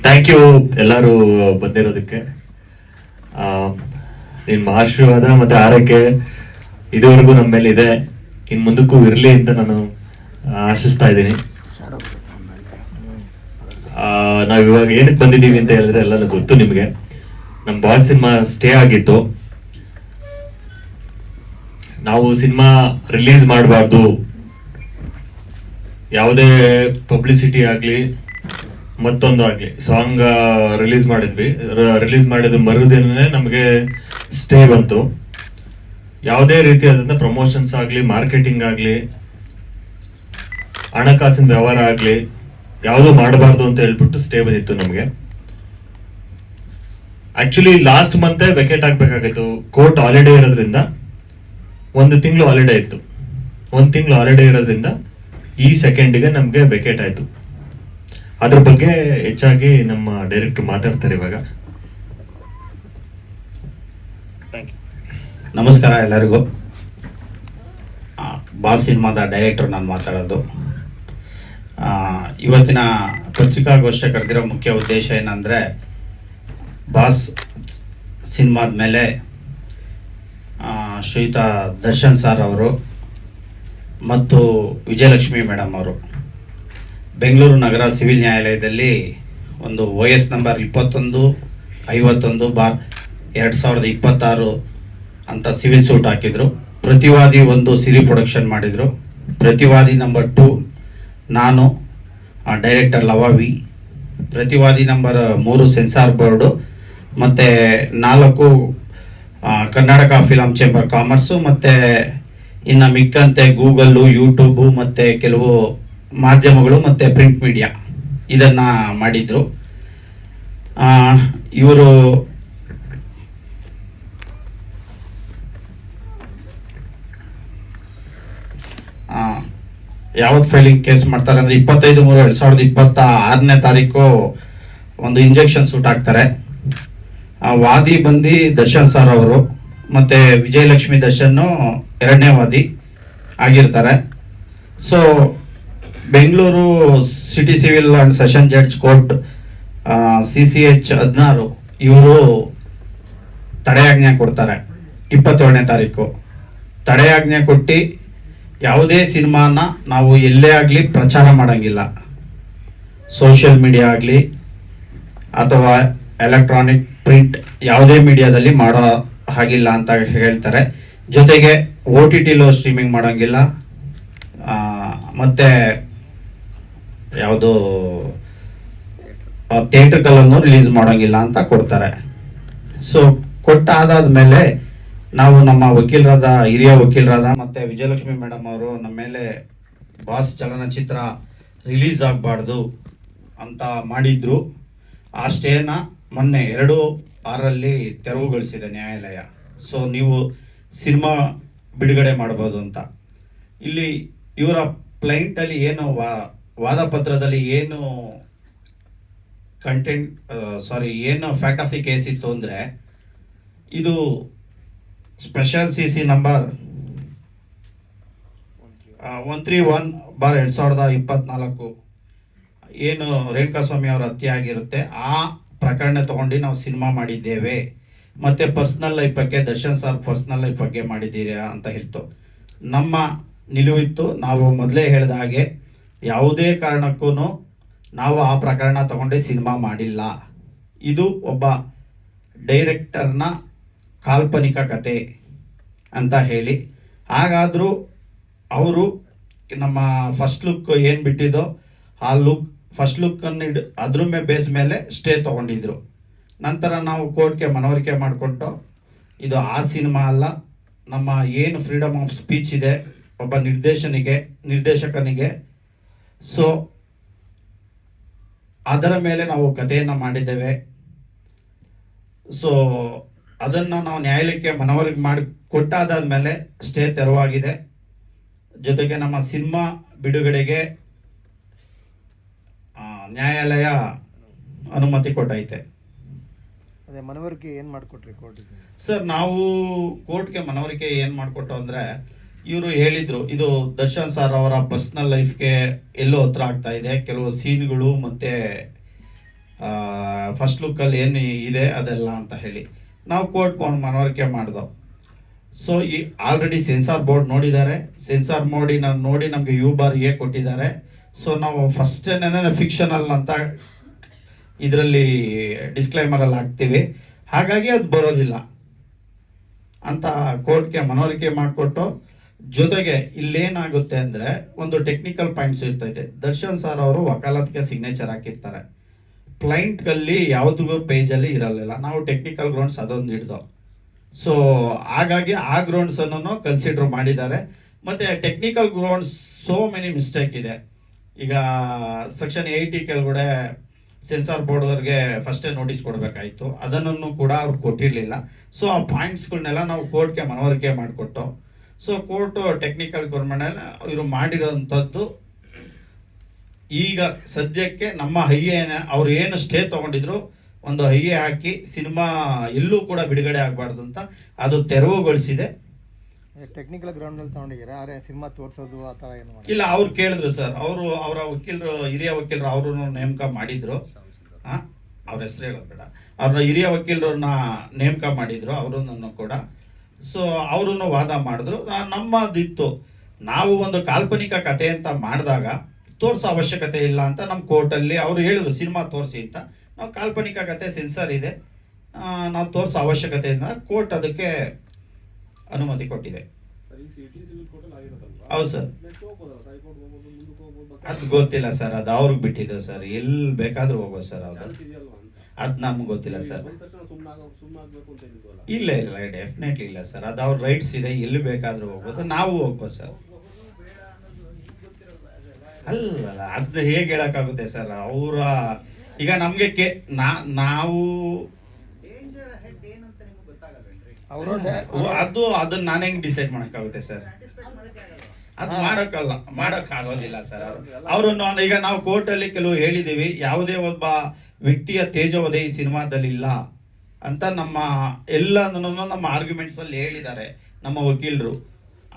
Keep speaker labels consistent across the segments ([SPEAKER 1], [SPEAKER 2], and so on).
[SPEAKER 1] Thank you ಎಲ್ಲರೂ ಬಂದಿರೋದಕ್ಕೆ. ನಿಮ್ಮ ಆಶೀರ್ವಾದ ಮತ್ತೆ ಆರೈಕೆ ಇದುವರೆಗೂ ನಮ್ಮ ಮೇಲೆ ಇದೆ, ಇನ್ ಮುಂದಕ್ಕೂ ಇರಲಿ ಅಂತ ನಾನು ಆಶಿಸ್ತಾ ಇದ್ದೀನಿ. ನಾವು ಇವಾಗ ಏನಕ್ಕೆ ಬಂದಿದ್ದೀವಿ ಅಂತ ಹೇಳಿದ್ರೆ ಎಲ್ಲ ಗೊತ್ತು ನಿಮಗೆ. ನಮ್ಮ ಬಾಸ್ ಸಿನಿಮಾ ಸ್ಟೇ ಆಗಿತ್ತು. ನಾವು ಸಿನಿಮಾ ರಿಲೀಸ್ ಮಾಡಬಾರ್ದು, ಯಾವುದೇ ಪಬ್ಲಿಸಿಟಿ ಆಗಲಿ ಮತ್ತೊಂದು ಆಗಲಿ, ಸಾಂಗ್ ರಿಲೀಸ್ ಮಾಡಿದ್ವಿ. ರಿಲೀಸ್ ಮಾಡಿದ ಮರುದಿನನೇ ನಮಗೆ ಸ್ಟೇ ಬಂತು. ಯಾವುದೇ ರೀತಿಯಾದಂಥ ಪ್ರಮೋಷನ್ಸ್ ಆಗಲಿ, ಮಾರ್ಕೆಟಿಂಗ್ ಆಗಲಿ, ಹಣಕಾಸಿನ ವ್ಯವಹಾರ ಆಗಲಿ ಯಾವುದೂ ಮಾಡಬಾರ್ದು ಅಂತ ಹೇಳ್ಬಿಟ್ಟು ಸ್ಟೇ ಬಂದಿತ್ತು ನಮಗೆ. ಆಕ್ಚುಲಿ ಲಾಸ್ಟ್ ಮಂತ್ ವೆಕೇಟ್ ಆಗಬೇಕಾಗಿತ್ತು. ಕೋರ್ಟ್ ಹಾಲಿಡೇ ಇರೋದ್ರಿಂದ 1 ತಿಂಗಳು ಹಾಲಿಡೇ ಇತ್ತು. 1 ತಿಂಗಳು ಹಾಲಿಡೇ ಇರೋದ್ರಿಂದ ಈ ಸೆಕೆಂಡಿಗೆ ನಮಗೆ ವೆಕೇಟ್ ಆಯಿತು. ಅದ್ರ ಬಗ್ಗೆ ಹೆಚ್ಚಾಗಿ ನಮ್ಮ ಡೈರೆಕ್ಟರ್ ಮಾತಾಡ್ತಾರೆ ಇವಾಗ.
[SPEAKER 2] ನಮಸ್ಕಾರ ಎಲ್ಲರಿಗೂ. ಬಾಸ್ ಸಿನಿಮಾದ ಡೈರೆಕ್ಟರ್ ನಾನು ಮಾತಾಡೋದು. ಇವತ್ತಿನ ಪತ್ರಿಕಾಗೋಷ್ಠಿ ಕರೆದಿರೋ ಮುಖ್ಯ ಉದ್ದೇಶ ಏನಂದರೆ, ಬಾಸ್ ಸಿನಿಮಾದ ಮೇಲೆ ಶ್ರೀಯುತ ದರ್ಶನ್ ಸರ್ ಅವರು ಮತ್ತು ವಿಜಯಲಕ್ಷ್ಮಿ ಮೇಡಮ್ ಅವರು ಬೆಂಗಳೂರು ನಗರ ಸಿವಿಲ್ ನ್ಯಾಯಾಲಯದಲ್ಲಿ ಒಂದು OS ನಂಬರ್ 2151/2026 ಅಂತ ಸಿವಿಲ್ ಸೂಟ್ ಹಾಕಿದರು. ಪ್ರತಿವಾದಿ 1 ಸಿರಿ ಪ್ರೊಡಕ್ಷನ್ ಮಾಡಿದರು. ಪ್ರತಿವಾದಿ ನಂಬರ್ 2 ನಾನು, ಡೈರೆಕ್ಟರ್ ಲವಾವಿ. ಪ್ರತಿವಾದಿ ನಂಬರ್ 3 ಸೆನ್ಸಾರ್ ಬೋರ್ಡು, ಮತ್ತು 4 ಕರ್ನಾಟಕ ಫಿಲಮ್ ಚೇಂಬರ್ ಕಾಮರ್ಸು, ಮತ್ತು ಇನ್ನು ಮಿಕ್ಕಂತೆ ಗೂಗಲ್ಲು, ಯೂಟ್ಯೂಬು ಮತ್ತು ಕೆಲವು ಮಾಧ್ಯಮಗಳು ಮತ್ತು ಪ್ರಿಂಟ್ ಮೀಡಿಯಾ ಇದನ್ನು ಮಾಡಿದರು. ಇವರು ಯಾವತ್ತು ಫೈಲಿಂಗ್ ಕೇಸ್ ಮಾಡ್ತಾರೆ ಅಂದರೆ 25/3/2026 ಒಂದು ಇಂಜೆಕ್ಷನ್ ಸೂಟ್ ಹಾಕ್ತಾರೆ. ವಾದಿ ಬಂದು ದರ್ಶನ್ ಸರ್ ಅವರು, ಮತ್ತು ವಿಜಯಲಕ್ಷ್ಮಿ ದರ್ಶನ್ನು 2ನೇ ವಾದಿ ಆಗಿರ್ತಾರೆ. So Bengaluru city civil and session judge court CCH 16 ಇವರು ತಡೆಯಾಜ್ಞೆ ಕೊಡ್ತಾರೆ. 27ನೇ ತಾರೀಕು ತಡೆಯಾಜ್ಞೆ ಕೊಟ್ಟು ಯಾವುದೇ ಸಿನಿಮಾನ ನಾವು ಎಲ್ಲೇ ಆಗಲಿ ಪ್ರಚಾರ ಮಾಡೋಂಗಿಲ್ಲ, ಸೋಷಿಯಲ್ ಮೀಡಿಯಾ ಆಗಲಿ ಅಥವಾ ಎಲೆಕ್ಟ್ರಾನಿಕ್ ಪ್ರಿಂಟ್ ಯಾವುದೇ ಮೀಡಿಯಾದಲ್ಲಿ ಮಾಡೋ ಹಾಗಿಲ್ಲ ಅಂತ ಹೇಳ್ತಾರೆ. ಜೊತೆಗೆ OTTಲೂ ಸ್ಟ್ರೀಮಿಂಗ್ ಮಾಡೋಂಗಿಲ್ಲ, ಮತ್ತು ಯಾವುದು ಥಿಯೇಟ್ರಿಕಲ್ಲೂ ರಿಲೀಸ್ ಮಾಡೋಂಗಿಲ್ಲ ಅಂತ ಕೊಡ್ತಾರೆ. ಸೊ ಕೊಟ್ಟಾದಾದ್ಮೇಲೆ ನಾವು ನಮ್ಮ ವಕೀಲರಾದ ಹಿರಿಯ ವಕೀಲರಾದ ಮತ್ತು ವಿಜಯಲಕ್ಷ್ಮಿ ಮೇಡಮ್ ಅವರು ನಮ್ಮ ಮೇಲೆ ಬಾಸ್ ಚಲನಚಿತ್ರ ರಿಲೀಸ್ ಆಗಬಾರ್ದು ಅಂತ ಮಾಡಿದ್ರು. ಆ ಸ್ಟೇನ ಮೊನ್ನೆ 2/6 ತೆರವುಗೊಳಿಸಿದೆ ನ್ಯಾಯಾಲಯ. ಸೊ ನೀವು ಸಿನಿಮಾ ಬಿಡುಗಡೆ ಮಾಡ್ಬೋದು ಅಂತ. ಇಲ್ಲಿ ಇವರ ಕ್ಲೈಂಟಲ್ಲಿ ಏನು ವಾದ ಪತ್ರದಲ್ಲಿ ಏನು ಏನು ಫ್ಯಾಕ್ಟ್ ಆಫ್ ದಿ ಕೇಸ್ ಇತ್ತು ಅಂದರೆ, ಇದು ಸ್ಪೆಷಲ್ CC ನಂಬರ್ 131/2024 ಏನು ರೇಣುಕಾಸ್ವಾಮಿ ಅವರ ಹತ್ಯೆ ಆಗಿರುತ್ತೆ, ಆ ಪ್ರಕರಣ ತಗೊಂಡು ನಾವು ಸಿನಿಮಾ ಮಾಡಿದ್ದೇವೆ. ಮತ್ತು ಪರ್ಸ್ನಲ್ ಲೈಫ್ ಬಗ್ಗೆ, ದರ್ಶನ್ ಸರ್ ಪರ್ಸ್ನಲ್ ಲೈಫ್ ಬಗ್ಗೆ ಮಾಡಿದ್ದೀರಾ ಅಂತ ಹೇಳ್ತು. ನಮ್ಮ ನಿಲುವಿತ್ತು, ನಾವು ಮೊದಲೇ ಹೇಳಿದ ಹಾಗೆ ಯಾವುದೇ ಕಾರಣಕ್ಕೂ ನಾವು ಆ ಪ್ರಕರಣ ತಗೊಂಡು ಸಿನಿಮಾ ಮಾಡಿಲ್ಲ. ಇದು ಒಬ್ಬ ಡೈರೆಕ್ಟರ್ನ ಕಾಲ್ಪನಿಕ ಕತೆ ಅಂತ ಹೇಳಿ, ಹಾಗಾದರೂ ಅವರು ನಮ್ಮ ಫಸ್ಟ್ ಲುಕ್ ಏನು ಬಿಟ್ಟಿದ್ದೋ ಆ ಫಸ್ಟ್ ಲುಕ್ಕನ್ನು ಅದ್ರ ಬೇಸ್ ಮೇಲೆ ಸ್ಟೇ ತೊಗೊಂಡಿದ್ರು. ನಂತರ ನಾವು ಕೋರ್ಟ್ಗೆ ಮನವರಿಕೆ ಮಾಡಿಕೊಂಡು, ಇದು ಆ ಸಿನಿಮಾ ಅಲ್ಲ, ನಮ್ಮ ಏನು ಫ್ರೀಡಮ್ ಆಫ್ ಸ್ಪೀಚ್ ಇದೆ ಒಬ್ಬ ನಿರ್ದೇಶಕನಿಗೆ, ಸೊ ಅದರ ಮೇಲೆ ನಾವು ಕಥೆಯನ್ನು ಮಾಡಿದ್ದೇವೆ. ಸೊ ಅದನ್ನು ನಾವು ನ್ಯಾಯಾಲಯಕ್ಕೆ ಮನವರಿಕೆ ಮಾಡಿ ಕೊಟ್ಟಾದಾದ್ಮೇಲೆ ಸ್ಟೇ ತೆರವಾಗಿದೆ. ಜೊತೆಗೆ ನಮ್ಮ ಸಿನಿಮಾ ಬಿಡುಗಡೆಗೆ ನ್ಯಾಯಾಲಯ ಅನುಮತಿ ಕೊಟ್ಟೈತೆ.
[SPEAKER 3] ಅದೇ ಮನವರಿಕೆ ಏನು ಮಾಡಿಕೊಟ್ರಿ ಕೋರ್ಟಿಗೆ?
[SPEAKER 2] ಸರ್, ನಾವು ಕೋರ್ಟ್ಗೆ ಮನವರಿಕೆ ಏನು ಮಾಡಿಕೊಟ್ಟು ಅಂದರೆ, ಇವರು ಹೇಳಿದ್ರು ಇದು ದರ್ಶನ್ ಸರ್ ಅವರ ಪರ್ಸನಲ್ ಲೈಫ್ಗೆ ಎಲ್ಲೋ ಹತ್ರ ಆಗ್ತಾ ಇದೆ, ಕೆಲವು ಸೀನ್ಗಳು ಮತ್ತೆ ಫಸ್ಟ್ ಲುಕ್ಕಲ್ಲಿ ಏನು ಇದೆ ಅದೆಲ್ಲ ಅಂತ ಹೇಳಿ ನಾವು ಕೋರ್ಟ್ ಮನವರಿಕೆ ಮಾಡ್ದೋ. ಸೊ ಈ ಆಲ್ರೆಡಿ ಸೆನ್ಸಾರ್ ಬೋರ್ಡ್ ನೋಡಿದ್ದಾರೆ, ಸೆನ್ಸಾರ್ ನೋಡಿ ನಮಗೆ U/A ಕೊಟ್ಟಿದ್ದಾರೆ. ಸೊ ನಾವು ಫಸ್ಟ್ ಏನೇನು ಫಿಕ್ಷನಲ್ ಅಂತ ಇದರಲ್ಲಿ ಡಿಸ್ಕ್ಲೈಮರಲ್ಲಿ ಹಾಕ್ತೀವಿ, ಹಾಗಾಗಿ ಅದು ಬರೋದಿಲ್ಲ ಅಂತ ಕೋರ್ಟ್ಗೆ ಮನವರಿಕೆ ಮಾಡಿಕೊಟ್ಟು, ಜೊತೆಗೆ ಇಲ್ಲೇನಾಗುತ್ತೆ ಅಂದರೆ ಒಂದು ಟೆಕ್ನಿಕಲ್ ಪಾಯಿಂಟ್ಸ್ ಇರ್ತೈತೆ. ದರ್ಶನ್ ಸರ್ ಅವರು ವಕಾಲತ್ಗೆ ಸಿಗ್ನೇಚರ್ ಹಾಕಿರ್ತಾರೆ, ಕ್ಲೈಂಟ್ಗಲ್ಲಿ ಯಾವುದಿಗೂ ಪೇಜಲ್ಲಿ ಇರಲಿಲ್ಲ. ನಾವು ಟೆಕ್ನಿಕಲ್ ಗ್ರೌಂಡ್ಸ್ ಅದೊಂದು ಹಿಡ್ದು, ಸೊ ಹಾಗಾಗಿ ಆ ಗ್ರೌಂಡ್ಸನ್ನು ಕನ್ಸಿಡರ್ ಮಾಡಿದ್ದಾರೆ. ಮತ್ತು technical grounds so many mistake ಇದೆ. ಈಗ ಸೆಕ್ಷನ್ 80 ಕೆಳಗಡೆ ಸೆನ್ಸಾರ್ ಬೋರ್ಡ್ವರೆಗೆ ಫಸ್ಟೇ ನೋಟಿಸ್ ಕೊಡಬೇಕಾಯಿತು, ಅದನ್ನು ಕೂಡ ಅವ್ರು ಕೊಟ್ಟಿರಲಿಲ್ಲ. ಸೊ ಆ ಪಾಯಿಂಟ್ಸ್ಗಳನ್ನೆಲ್ಲ ನಾವು ಕೋರ್ಟ್ಗೆ ಮನವರಿಕೆ ಮಾಡಿಕೊಟ್ಟು, ಸೊ ಕೋರ್ಟು ಟೆಕ್ನಿಕಲ್ ಗೌರ್ಮೆಂಟಲ್ಲಿ ಇವರು ಮಾಡಿರೋಂಥದ್ದು ಈಗ ಸದ್ಯಕ್ಕೆ ನಮ್ಮ ಅವ್ರು ಏನು ಸ್ಟೇ ತೊಗೊಂಡಿದ್ರು ಒಂದು ಹಾಕಿ ಸಿನಿಮಾ ಎಲ್ಲೂ ಕೂಡ ಬಿಡುಗಡೆ ಆಗಬಾರ್ದು ಅಂತ ಅದು ತೆರವುಗೊಳಿಸಿದೆ.
[SPEAKER 3] ಟೆಕ್ನಿಕಲ್ ಗ್ರೌಂಡಲ್ಲಿ ತೊಗೊಂಡಿದ್ದೀರಾ, ಆದರೆ ಸಿನಿಮಾ ತೋರಿಸೋದು ಆ ಥರ ಏನು
[SPEAKER 2] ಇಲ್ಲ, ಅವ್ರು ಕೇಳಿದ್ರು ಸರ್, ಅವರ ವಕೀಲರು, ಹಿರಿಯ ವಕೀಲರು ಅವ್ರನ್ನು ನೇಮಕ ಮಾಡಿದ್ರು. ಅವ್ರ ಹೆಸರು ಹೇಳೋದು ಬೇಡ, ಅವ್ರ ಹಿರಿಯ ವಕೀಲರನ್ನ ನೇಮಕ ಮಾಡಿದ್ರು ಅವರನ್ನು ಕೂಡ. ಸೊ ಅವರನ್ನು ವಾದ ಮಾಡಿದ್ರು. ನಮ್ಮದಿತ್ತು, ನಾವು ಒಂದು ಕಾಲ್ಪನಿಕ ಕಥೆ ಅಂತ ಮಾಡಿದಾಗ ತೋರಿಸೋ ಅವಶ್ಯಕತೆ ಇಲ್ಲ ಅಂತ ನಮ್ಮ ಕೋರ್ಟಲ್ಲಿ ಅವರು ಹೇಳಿದ್ರು, ಸಿನಿಮಾ ತೋರಿಸಿ ಅಂತ. ನಾವು ಕಾಲ್ಪನಿಕ ಕಥೆ ಸೆನ್ಸರ್ ಇದೆ, ನಾವು ತೋರಿಸೋ ಅವಶ್ಯಕತೆ ಇಲ್ಲ, ಕೋರ್ಟ್ ಅದಕ್ಕೆ ಅನುಮತಿ ಕೊಟ್ಟಿದೆ. ಹೌದು ಸರ್, ಅದು ಗೊತ್ತಿಲ್ಲ ಸರ್, ಅದು ಅವ್ರಿಗೆ ಬಿಟ್ಟಿದ್ದು ಸರ್, ಎಲ್ಲಿ ಬೇಕಾದ್ರೂ ಹೋಗೋದು ಸರ್, ಅದು ನಮ್ಗೆ ಗೊತ್ತಿಲ್ಲ ಸರ್. ಇಲ್ಲ ಡೆಫಿನೆಟ್ಲಿ ಇಲ್ಲ ಸರ್, ಅದು ಅವ್ರ ರೈಟ್ಸ್ ಇದೆ, ಎಲ್ಲಿ ಬೇಕಾದ್ರೂ ಹೋಗ್ಬೋದು, ನಾವು ಹೋಗ್ಬೋದು ಸರ್. ಅಲ್ಲ ಅದು ಹೇಗೆ ಹೇಳಕ್ಕಾಗುತ್ತೆ ಸರ್, ಅವರ ಈಗ ನಮಗೆ ನಾವು ಅದನ್ನ ನಾನು ಹೆಂಗ್ ಡಿಸೈಡ್ ಮಾಡಕ್ಕಾಗುತ್ತೆ ಸರ್, ಅದು ಮಾಡೋಕ್ಕಾಗೋದಿಲ್ಲ ಸರ್. ಅವ್ರನ್ನು ಈಗ ನಾವು ಕೋರ್ಟಲ್ಲಿ ಕೆಲವು ಹೇಳಿದ್ದೀವಿ, ಯಾವುದೇ ಒಬ್ಬ ವ್ಯಕ್ತಿಯ ತೇಜೋವಧೆ ಈ ಸಿನಿಮಾದಲ್ಲಿ ಇಲ್ಲ ಅಂತ ಎಲ್ಲನೂ ನಮ್ಮ ಆರ್ಗ್ಯುಮೆಂಟ್ಸಲ್ಲಿ ಹೇಳಿದ್ದಾರೆ ನಮ್ಮ ವಕೀಲರು.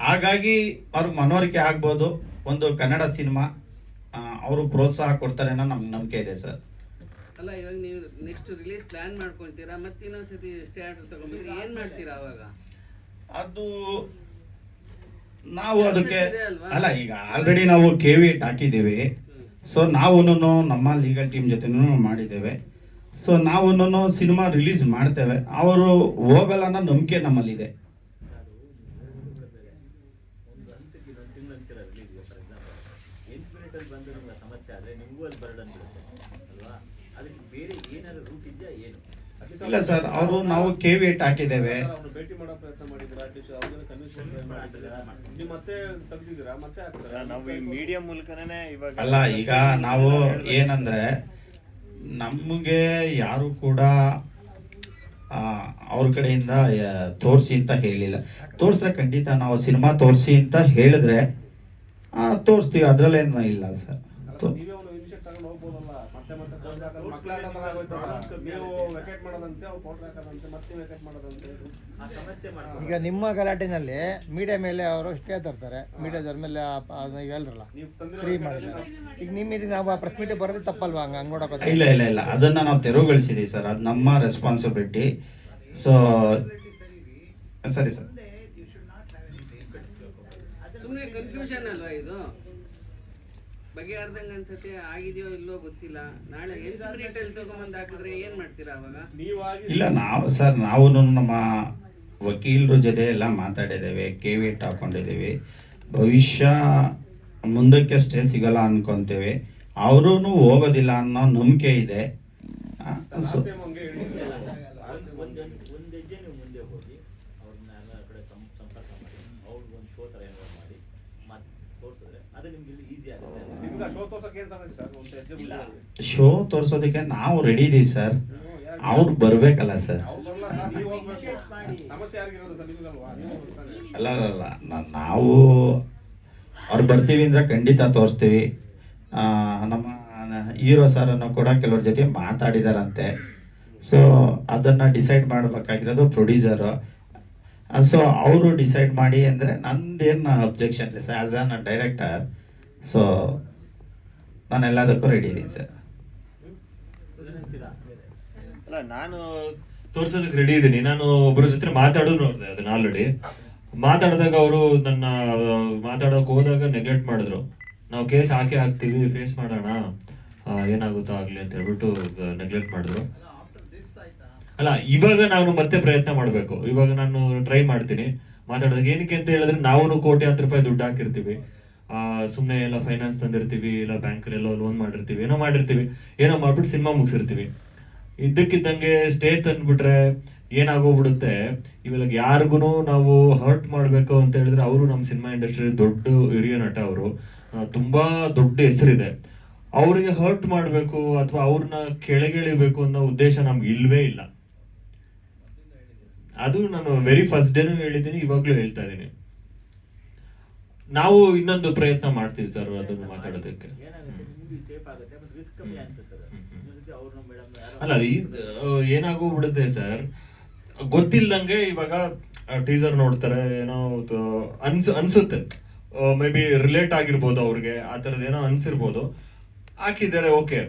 [SPEAKER 2] ಹಾಗಾಗಿ ಅವ್ರಿಗೆ ಮನವರಿಕೆ ಆಗ್ಬೋದು, ಒಂದು ಕನ್ನಡ ಸಿನಿಮಾ ಅವರು ಪ್ರೋತ್ಸಾಹ ಕೊಡ್ತಾರೆ ಅನ್ನೋ ನಮ್ಗೆ ನಂಬಿಕೆ ಇದೆ ಸರ್.
[SPEAKER 4] ಅಲ್ಲ, ಇವಾಗ ನೀವು ನೆಕ್ಸ್ಟ್ ರಿಲೀಸ್ ಪ್ಲಾನ್ ಮಾಡ್ಕೊಳ್ತೀರಾ, ಮತ್ತೆ ಇನ್ನೊಂದ್ಸತಿ ಸ್ಟೇ ಆರ್ಡರ್ ತಗೊಂಡ್ಬಿಟ್ರೆ ಏನ್ ಮಾಡ್ತೀರಾ ಅವಾಗ?
[SPEAKER 2] ಅದು ನಾವು ಅದಕ್ಕೆ ಅಲ್ಲ, ಈಗ ಆಲ್ರೆಡಿ ನಾವು ಕೇವಿಯೇಟ್ ಹಾಕಿದ್ದೀವಿ. ಸೊ ನಾವು ನಮ್ಮ ಲೀಗಲ್ ಟೀಮ್ ಜೊತೆನೂ ಮಾಡಿದ್ದೇವೆ. ಸೊ ನಾವು ಸಿನಿಮಾ ರಿಲೀಸ್ ಮಾಡ್ತೇವೆ, ಅವರು ಹೋಗಲ್ಲ ಅನ್ನೋ ನಂಬಿಕೆ ನಮ್ಮಲ್ಲಿದೆ. ಇಲ್ಲ ಸರ್, ಅವರು ನಾವು ಕೇವಿಯೇಟ್ ಹಾಕಿದ್ದೇವೆ. ಅಲ್ಲ, ಈಗ ನಾವು ಏನಂದ್ರೆ ನಮಗೆ ಯಾರು ಕೂಡ ಅವ್ರ ಕಡೆಯಿಂದ ತೋರಿಸಿ ಅಂತ ಹೇಳಿಲ್ಲ. ತೋರಿಸಿದ್ರೆ ಖಂಡಿತ ನಾವು ಸಿನಿಮಾ ತೋರಿಸಿ ಅಂತ ಹೇಳಿದ್ರೆ ತೋರಿಸ್ತೀವಿ, ಅದ್ರಲ್ಲೇನು ಇಲ್ಲ ಸರ್.
[SPEAKER 3] ಈಗ ನಿಮ್ಮ ಗಲಾಟೆನಲ್ಲಿ ಮೀಡಿಯಾ ಮೇಲೆ ಅವರು ಸ್ಟೇ ತರ್ತಾರೆ, ಮೀಡಿಯಾದವ್ರ ಮೇಲೆ ಹೇಳಿದ್ರಲ್ಲ ಫ್ರೀ ಮಾಡಿದ್ದಾರೆ. ಈಗ ನಿಮ್ಮ ನಾವು ಪ್ರೆಸ್ ಮೀಟ್ ಬರೋದೇ ತಪ್ಪಲ್ವಾ? ಹಂಗೆ ನೋಡೋಕೆ
[SPEAKER 2] ಇಲ್ಲ, ಅದನ್ನ ನಾವು ತೆರವುಗೊಳಿಸಿದೀವಿ ಸರ್, ಅದು ನಮ್ಮ ರೆಸ್ಪಾನ್ಸಿಬಿಲಿಟಿ. ಸೊ ಸರಿ ಸರ್,
[SPEAKER 4] ಸುಮ್ಮನೆ ಕನ್ಫ್ಯೂಷನ್ ಅಲ್ವಾ ಇದು? ಬಗೆಹರ್ದಂಗೆ ಅನ್ಸತ್ತೆ, ಆಗಿದೆಯೋ ಇಲ್ಲೋ ಗೊತ್ತಿಲ್ಲ. ನಾಳೆ 8 ಮಿನಿಟಲ್ಲಿ ತಗೊಂಬಂದು ಹಾಕಿದ್ರೆ ಏನ್ ಮಾಡ್ತೀರಾ ಅವಾಗ?
[SPEAKER 2] ಇಲ್ಲ ನಾವು ನಮ್ಮ ವಕೀಲರ ಜೊತೆ ಎಲ್ಲ ಮಾತಾಡಿದ್ದೇವೆ, ಕೇವಿಯೇಟ್ ಹಾಕೊಂಡಿದ್ದೀವಿ. ಭವಿಷ್ಯ ಮುಂದಕ್ಕೆ ಸ್ಟೇ ಸಿಗಲ್ಲ ಅನ್ಕೊಂತೇವೆ, ಅವರೂ ಹೋಗೋದಿಲ್ಲ ಅನ್ನೋ ನಂಬಿಕೆ ಇದೆ. ಶೋ ತೋರ್ಸೋದಕ್ಕೆ ನಾವು ರೆಡಿ ಇದೀವಿ ಸರ್, ಅವ್ರು ಬರ್ಬೇಕಲ್ಲ ಸರ್. ಅಲ್ಲ, ನಾವು ಅವ್ರು ಬರ್ತೀವಿ ಅಂದ್ರೆ ಖಂಡಿತ ತೋರಿಸ್ತೀವಿ. ನಮ್ಮ ಹೀರೋ ಸರನ್ನು ಕೂಡ ಕೆಲವ್ರ ಜೊತೆ ಮಾತಾಡಿದಾರಂತೆ. ಸೊ ಅದನ್ನು ಡಿಸೈಡ್ ಮಾಡಬೇಕಾಗಿರೋದು ಪ್ರೊಡ್ಯೂಸರು. ಸೊ ಅವರು ಡಿಸೈಡ್ ಮಾಡಿ ಅಂದರೆ ನಂದೇನು ಅಬ್ಜೆಕ್ಷನ್ ಇಲ್ಲ sir. As on director, so ನಾನು ಎಲ್ಲದಕ್ಕೂ ರೆಡಿ ಇದ್ದೀನಿ ಸರ್.
[SPEAKER 1] ಅಲ್ಲ, ನಾನು ತೋರ್ಸೋದಕ್ಕೆ ರೆಡಿ ಇದ್ದೀನಿ. ನಾನು ಒಬ್ಬರ ಜೊತೆ ಮಾತಾಡೋದು ನೋಡಿದೆ ಅದನ್ನ ಆಲ್ರೆಡಿ. ಮಾತಾಡಿದಾಗ ಅವರು ನನ್ನ ಮಾತಾಡೋಕೆ ಹೋದಾಗ ನೆಗ್ಲೆಕ್ಟ್ ಮಾಡಿದ್ರು. ನಾವು ಕೇಸ್ ಹಾಕ್ತೀವಿ, ಫೇಸ್ ಮಾಡೋಣ, ಏನಾಗುತ್ತೋ ಆಗಲಿ ಅಂತ ಹೇಳ್ಬಿಟ್ಟು ನೆಗ್ಲೆಕ್ಟ್ ಮಾಡಿದ್ರು. ಅಲ್ಲ, ಇವಾಗ ನಾನು ಮತ್ತೆ ಪ್ರಯತ್ನ ಮಾಡಬೇಕು. ಇವಾಗ ನಾನು ಟ್ರೈ ಮಾಡ್ತೀನಿ ಮಾತಾಡೋದಕ್ಕೆ. ಏನಕ್ಕೆ ಅಂತ ಹೇಳಿದ್ರೆ ನಾವು ಕೋಟ್ಯಾಂತರ ರೂಪಾಯಿ ದುಡ್ಡು ಹಾಕಿರ್ತೀವಿ, ಸುಮ್ಮನೆ ಎಲ್ಲ ಫೈನಾನ್ಸ್ ತಂದಿರ್ತೀವಿ, ಇಲ್ಲ ಬ್ಯಾಂಕಲ್ಲೆಲ್ಲ ಲೋನ್ ಮಾಡಿರ್ತೀವಿ, ಏನೋ ಮಾಡ್ಬಿಟ್ಟು ಸಿನಿಮಾ ಮುಗಿಸಿರ್ತೀವಿ. ಇದ್ದಕ್ಕಿದ್ದಂಗೆ ಸ್ಟೇ ತಂದ್ಬಿಟ್ರೆ ಏನಾಗೋಗ್ಬಿಡುತ್ತೆ, ಇವಾಗ ಯಾರಿಗೂ ನಾವು ಹರ್ಟ್ ಮಾಡಬೇಕು ಅಂತ ಹೇಳಿದ್ರೆ, ಅವರು ನಮ್ಮ ಸಿನಿಮಾ ಇಂಡಸ್ಟ್ರಿ ದೊಡ್ಡ ಹಿರಿಯ ನಟ, ಅವರು ತುಂಬಾ ದೊಡ್ಡ ಹೆಸರಿದೆ. ಅವರಿಗೆ ಹರ್ಟ್ ಮಾಡಬೇಕು ಅಥವಾ ಅವ್ರನ್ನ ಕೆಳಗಿಳಿಬೇಕು ಅನ್ನೋ ಉದ್ದೇಶ ನಮ್ಗೆ ಇಲ್ವೇ ಇಲ್ಲ. ಅದು ನಾನು ವೆರಿ ಫಸ್ಟ್ ಡೇನು ಹೇಳಿದ್ದೀನಿ, ಇವಾಗ್ಲೂ ಹೇಳ್ತಾ ಇದ್ದೀನಿ. ನಾವು ಇನ್ನೊಂದು ಪ್ರಯತ್ನ ಮಾಡ್ತೀವಿ ಸರ್ ಅದನ್ನು ಮಾತಾಡೋದಕ್ಕೆ. ಅಲ್ಲ, ಏನಾಗೋಗ್ಬಿಡುತ್ತೆ ಸರ್, ಗೊತ್ತಿಲ್ದಂಗೆ ಇವಾಗ ಟೀಸರ್ ನೋಡ್ತಾರೆ, ಏನೋ ಅನ್ಸುತ್ತೆ, ಮೇ ಬಿ ರಿಲೇಟ್ ಆಗಿರ್ಬೋದು ಅವ್ರಿಗೆ, ಆ ಥರದ್ದು ಏನೋ ಅನ್ಸಿರ್ಬೋದು, ಹಾಕಿದ್ದಾರೆ, ಓಕೆ.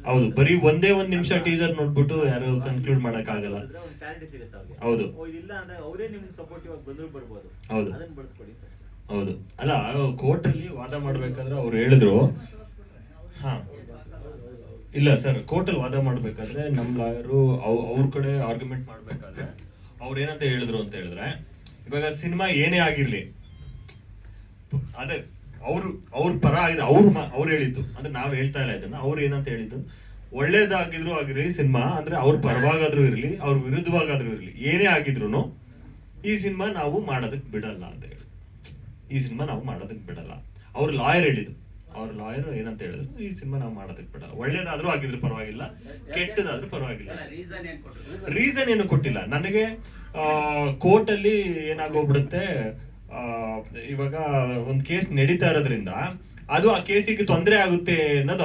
[SPEAKER 1] ಹೌದು, ಬರೀ ಒಂದೇ ಒಂದ್ ನಿಮಿಷ ಟೀಸರ್ ನೋಡ್ಬಿಟ್ಟು ಯಾರು ಕನ್ಕ್ಲೂಡ್ ಮಾಡಕ್ ಆಗಲ್ಲ. ಹೌದು ಹೌದು. ಅಲ್ಲ, ಕೋರ್ಟ್ ಅಲ್ಲಿ ವಾದ ಮಾಡ್ಬೇಕಾದ್ರೆ ಅವ್ರು ಹೇಳಿದ್ರು, ಇಲ್ಲ ಸರ್, ಕೋರ್ಟ್ ಅಲ್ಲಿ ವಾದ ಮಾಡ್ಬೇಕಾದ್ರೆ ನಮ್ ಲಾಯರು ಅವ್ರ ಕಡೆ ಆರ್ಗ್ಯುಮೆಂಟ್ ಮಾಡ್ಬೇಕಾದ್ರೆ ಅವ್ರು ಏನಂತ ಹೇಳಿದ್ರು ಅಂತ ಹೇಳಿದ್ರೆ, ಇವಾಗ ಸಿನಿಮಾ ಏನೇ ಆಗಿರ್ಲಿ, ಅದೇ ಅವ್ರ ಪರ ಆಗಿದ್ರೆ ಅವ್ರು ಹೇಳಿದ್ದು, ಅಂದ್ರೆ ನಾವ್ ಹೇಳ್ತಾ ಇಲ್ಲ ಇದನ್ನ, ಅವ್ರು ಏನಂತ ಹೇಳಿದ್ದು, ಒಳ್ಳೇದಾಗಿದ್ರು ಆಗಿರ್ಲಿ ಸಿನಿಮಾ, ಅಂದ್ರೆ ಅವ್ರ ಪರವಾಗಾದ್ರೂ ಇರ್ಲಿ, ಅವ್ರ ವಿರುದ್ಧವಾಗಾದ್ರೂ ಇರ್ಲಿ, ಏನೇ ಆಗಿದ್ರು ಈ ಸಿನಿಮಾ ನಾವು ಮಾಡೋದಕ್ ಬಿಡಲ್ಲ ಅಂತ ಹೇಳಿ, ಈ ಸಿನಿಮಾ ನಾವು ಮಾಡೋದಕ್ ಬಿಡಲ್ಲ. ಅವ್ರ ಲಾಯರ್ ಹೇಳಿದ್ದು, ಅವ್ರ ಲಾಯರ್ ಏನಂತ ಹೇಳಿದ್ರು, ಈ ಸಿನಿಮಾ ನಾವು ಮಾಡೋದಕ್ ಬಿಡಲ್ಲ. ಒಳ್ಳೇದಾದ್ರೂ ಆಗಿದ್ರು ಪರವಾಗಿಲ್ಲ, ಕೆಟ್ಟದಾದ್ರೂ ಪರವಾಗಿಲ್ಲ. ರೀಸನ್ ಏನು ಕೊಟ್ಟಿಲ್ಲ ನನಗೆ. ಕೋರ್ಟ್ ಅಲ್ಲಿ ಏನಾಗೋಗ್ಬಿಡುತ್ತೆ, ಇವಾಗ ಒಂದ್ ಕೇಸ್ ನಡೀತಾ ಇರೋದ್ರಿಂದ ಅದು ಆ ಕೇಸಿಗೆ ತೊಂದರೆ ಆಗುತ್ತೆ ಅನ್ನೋದು